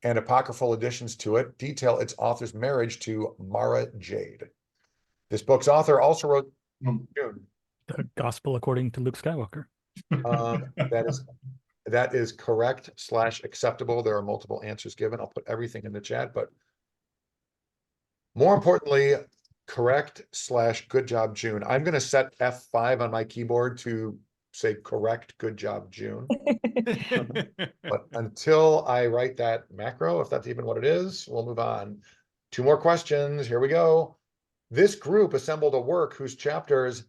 and apocryphal additions to it detail its author's marriage to Mara Jade. This book's author also wrote June. The Gospel according to Luke Skywalker. That is correct / acceptable. There are multiple answers given. I'll put everything in the chat, but more importantly, correct / good job, June. I'm going to set F5 on my keyboard to say correct, good job, June. But until I write that macro, if that's even what it is, we'll move on. 2 more questions. Here we go. This group assembled a work whose chapters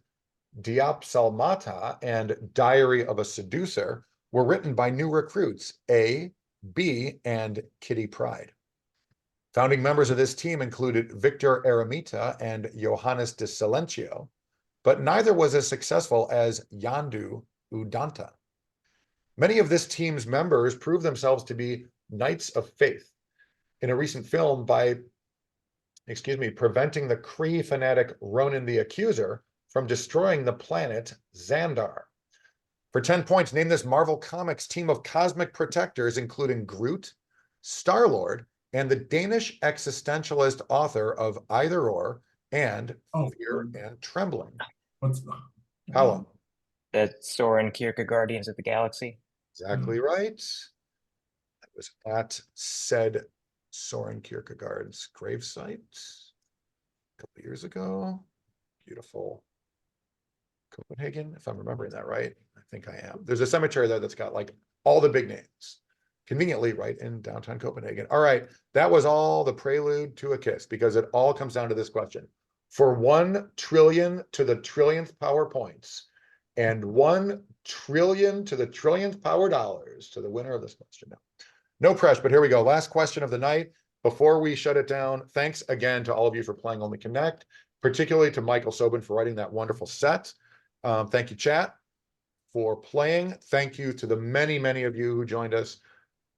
Diapsalmata and Diary of a Seducer were written by new recruits A, B, and Kitty Pryde. Founding members of this team included Victor Eremita and Johannes de Silentio, but neither was as successful as Yandu Udanta. Many of this team's members proved themselves to be knights of faith in a recent film by, preventing the Kree fanatic Ronan the Accuser from destroying the planet Xandar. For 10 points, name this Marvel Comics team of cosmic protectors, including Groot, Star-Lord, and the Danish existentialist author of Either Or and Fear and Trembling. Hello. The Soren Kierkegaard Guardians of the Galaxy. Exactly right. That was at said Soren Kierkegaard's gravesite a couple of years ago. Beautiful Copenhagen, if I'm remembering that right. I think I am. There's a cemetery there that's got like all the big names, conveniently right in downtown Copenhagen. All right, that was all the prelude to a kiss, because it all comes down to this question. For 1 trillion to the trillionth power points and 1 trillion to the trillionth power dollars to the winner of this question. No pressure, but here we go. Last question of the night. Before we shut it down, thanks again to all of you for playing Only Connect, particularly to Michael Sobin for writing that wonderful set. Thank you, chat, for playing. Thank you to the many, many of you who joined us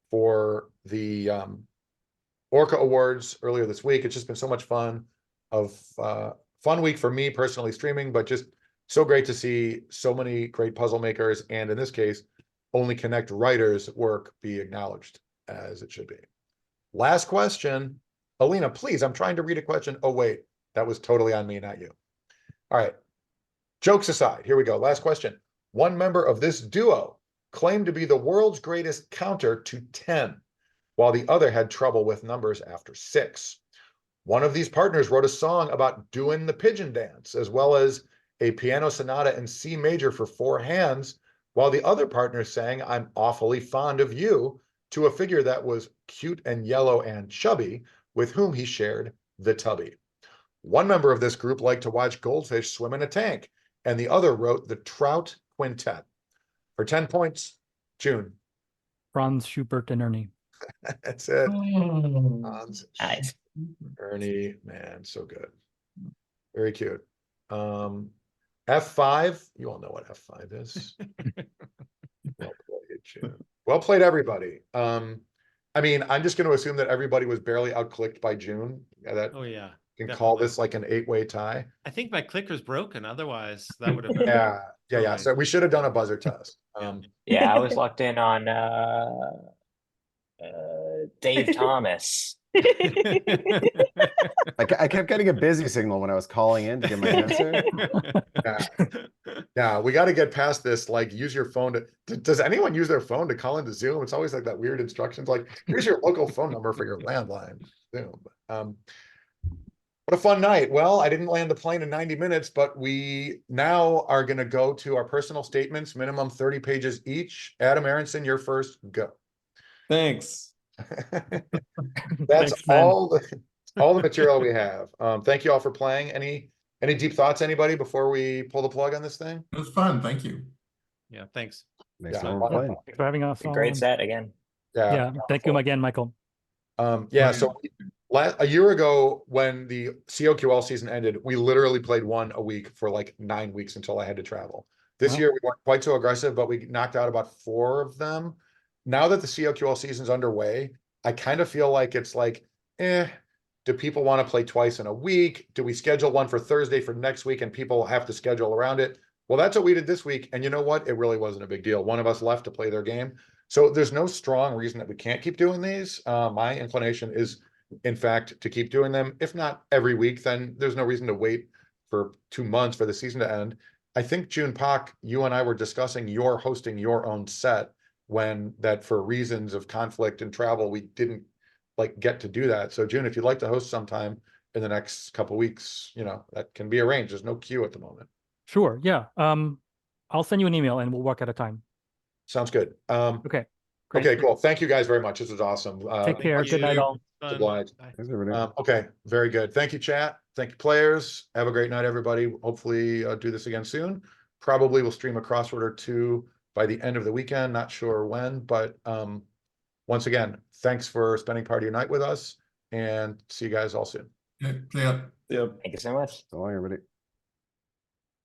for the Orca Awards earlier this week. It's just been so much fun. Fun week for me personally streaming, but just so great to see so many great puzzle makers, and in this case, Only Connect writers' work be acknowledged as it should be. Last question. Alina, please, I'm trying to read a question. Oh, wait, that was totally on me, not you. All right. Jokes aside, here we go. Last question. One member of this duo claimed to be the world's greatest counter to 10, while the other had trouble with numbers after 6. One of these partners wrote a song about doing the pigeon dance, as well as a piano sonata in C major for 4 hands, while the other partner sang "I'm awfully fond of you" to a figure that was cute and yellow and chubby, with whom he shared the Tubby. One member of this group liked to watch goldfish swim in a tank, and the other wrote the Trout Quintet. For 10 points, June. Franz, Schubert, and Ernie. That's it. Oh. Hans, Nice. Ernie, man, so good. Very cute. F5, you all know what F5 is. Well played, June. Well played, everybody. I mean, I'm just going to assume that everybody was barely outclicked by June. That Oh yeah. can call definitely. this like an 8-way tie. I think my clicker's broken. Otherwise, that would have been. Yeah. Totally. So we should have done a buzzer test. Yeah, I was locked in on Dave Thomas. I kept getting a busy signal when I was calling in to get my answer. Yeah, we got to get past this. Like, use your phone to. Does anyone use their phone to call into Zoom? It's always like that weird instructions. Like, here's your local phone number for your landline. Zoom. What a fun night. Well, I didn't land the plane in 90 minutes, but we now are going to go to our personal statements, minimum 30 pages each. Adam Aaronson, you're first. Go. Thanks. That's Thanks, man. all the material we have. Thank you all for playing. Any deep thoughts, anybody, before we pull the plug on this thing? It was fun. Thank you. Yeah, thanks. Thanks Yeah. for playing. Thanks for having us on. Great set again. Yeah, thank you again, Michael. Yeah, so a year ago when the COQL season ended, we literally played one a week for like 9 weeks until I had to travel. This Wow. year we weren't quite so aggressive, but we knocked out about 4 of them. Now that the COQL season's underway, I kind of feel like it's like, do people want to play twice in a week? Do we schedule one for Thursday for next week and people have to schedule around it? Well, that's what we did this week. And you know what? It really wasn't a big deal. One of us left to play their game. So there's no strong reason that we can't keep doing these. My inclination is, in fact, to keep doing them. If not every week, then there's no reason to wait for 2 months for the season to end. I think, Joon Pahk, you and I were discussing your hosting your own set when that for reasons of conflict and travel, we didn't like get to do that. So June, if you'd like to host sometime in the next couple of weeks, that can be arranged. There's no queue at the moment. Sure. Yeah. I'll send you an email and we'll work at a time. Sounds good. Okay. Great. Okay, cool. Thank you guys very much. This is awesome. Take care. Thank Good night, you. all. Fun. Obliged. Bye. Thanks, everybody. Okay, very good. Thank you, chat. Thank you, players. Have a great night, everybody. Hopefully do this again soon. Probably we'll stream a crossword or two by the end of the weekend. Not sure when, but once again, thanks for spending part of your night with us and see you guys all soon. Yeah, yeah. Yeah. Thank you so much. So long, everybody.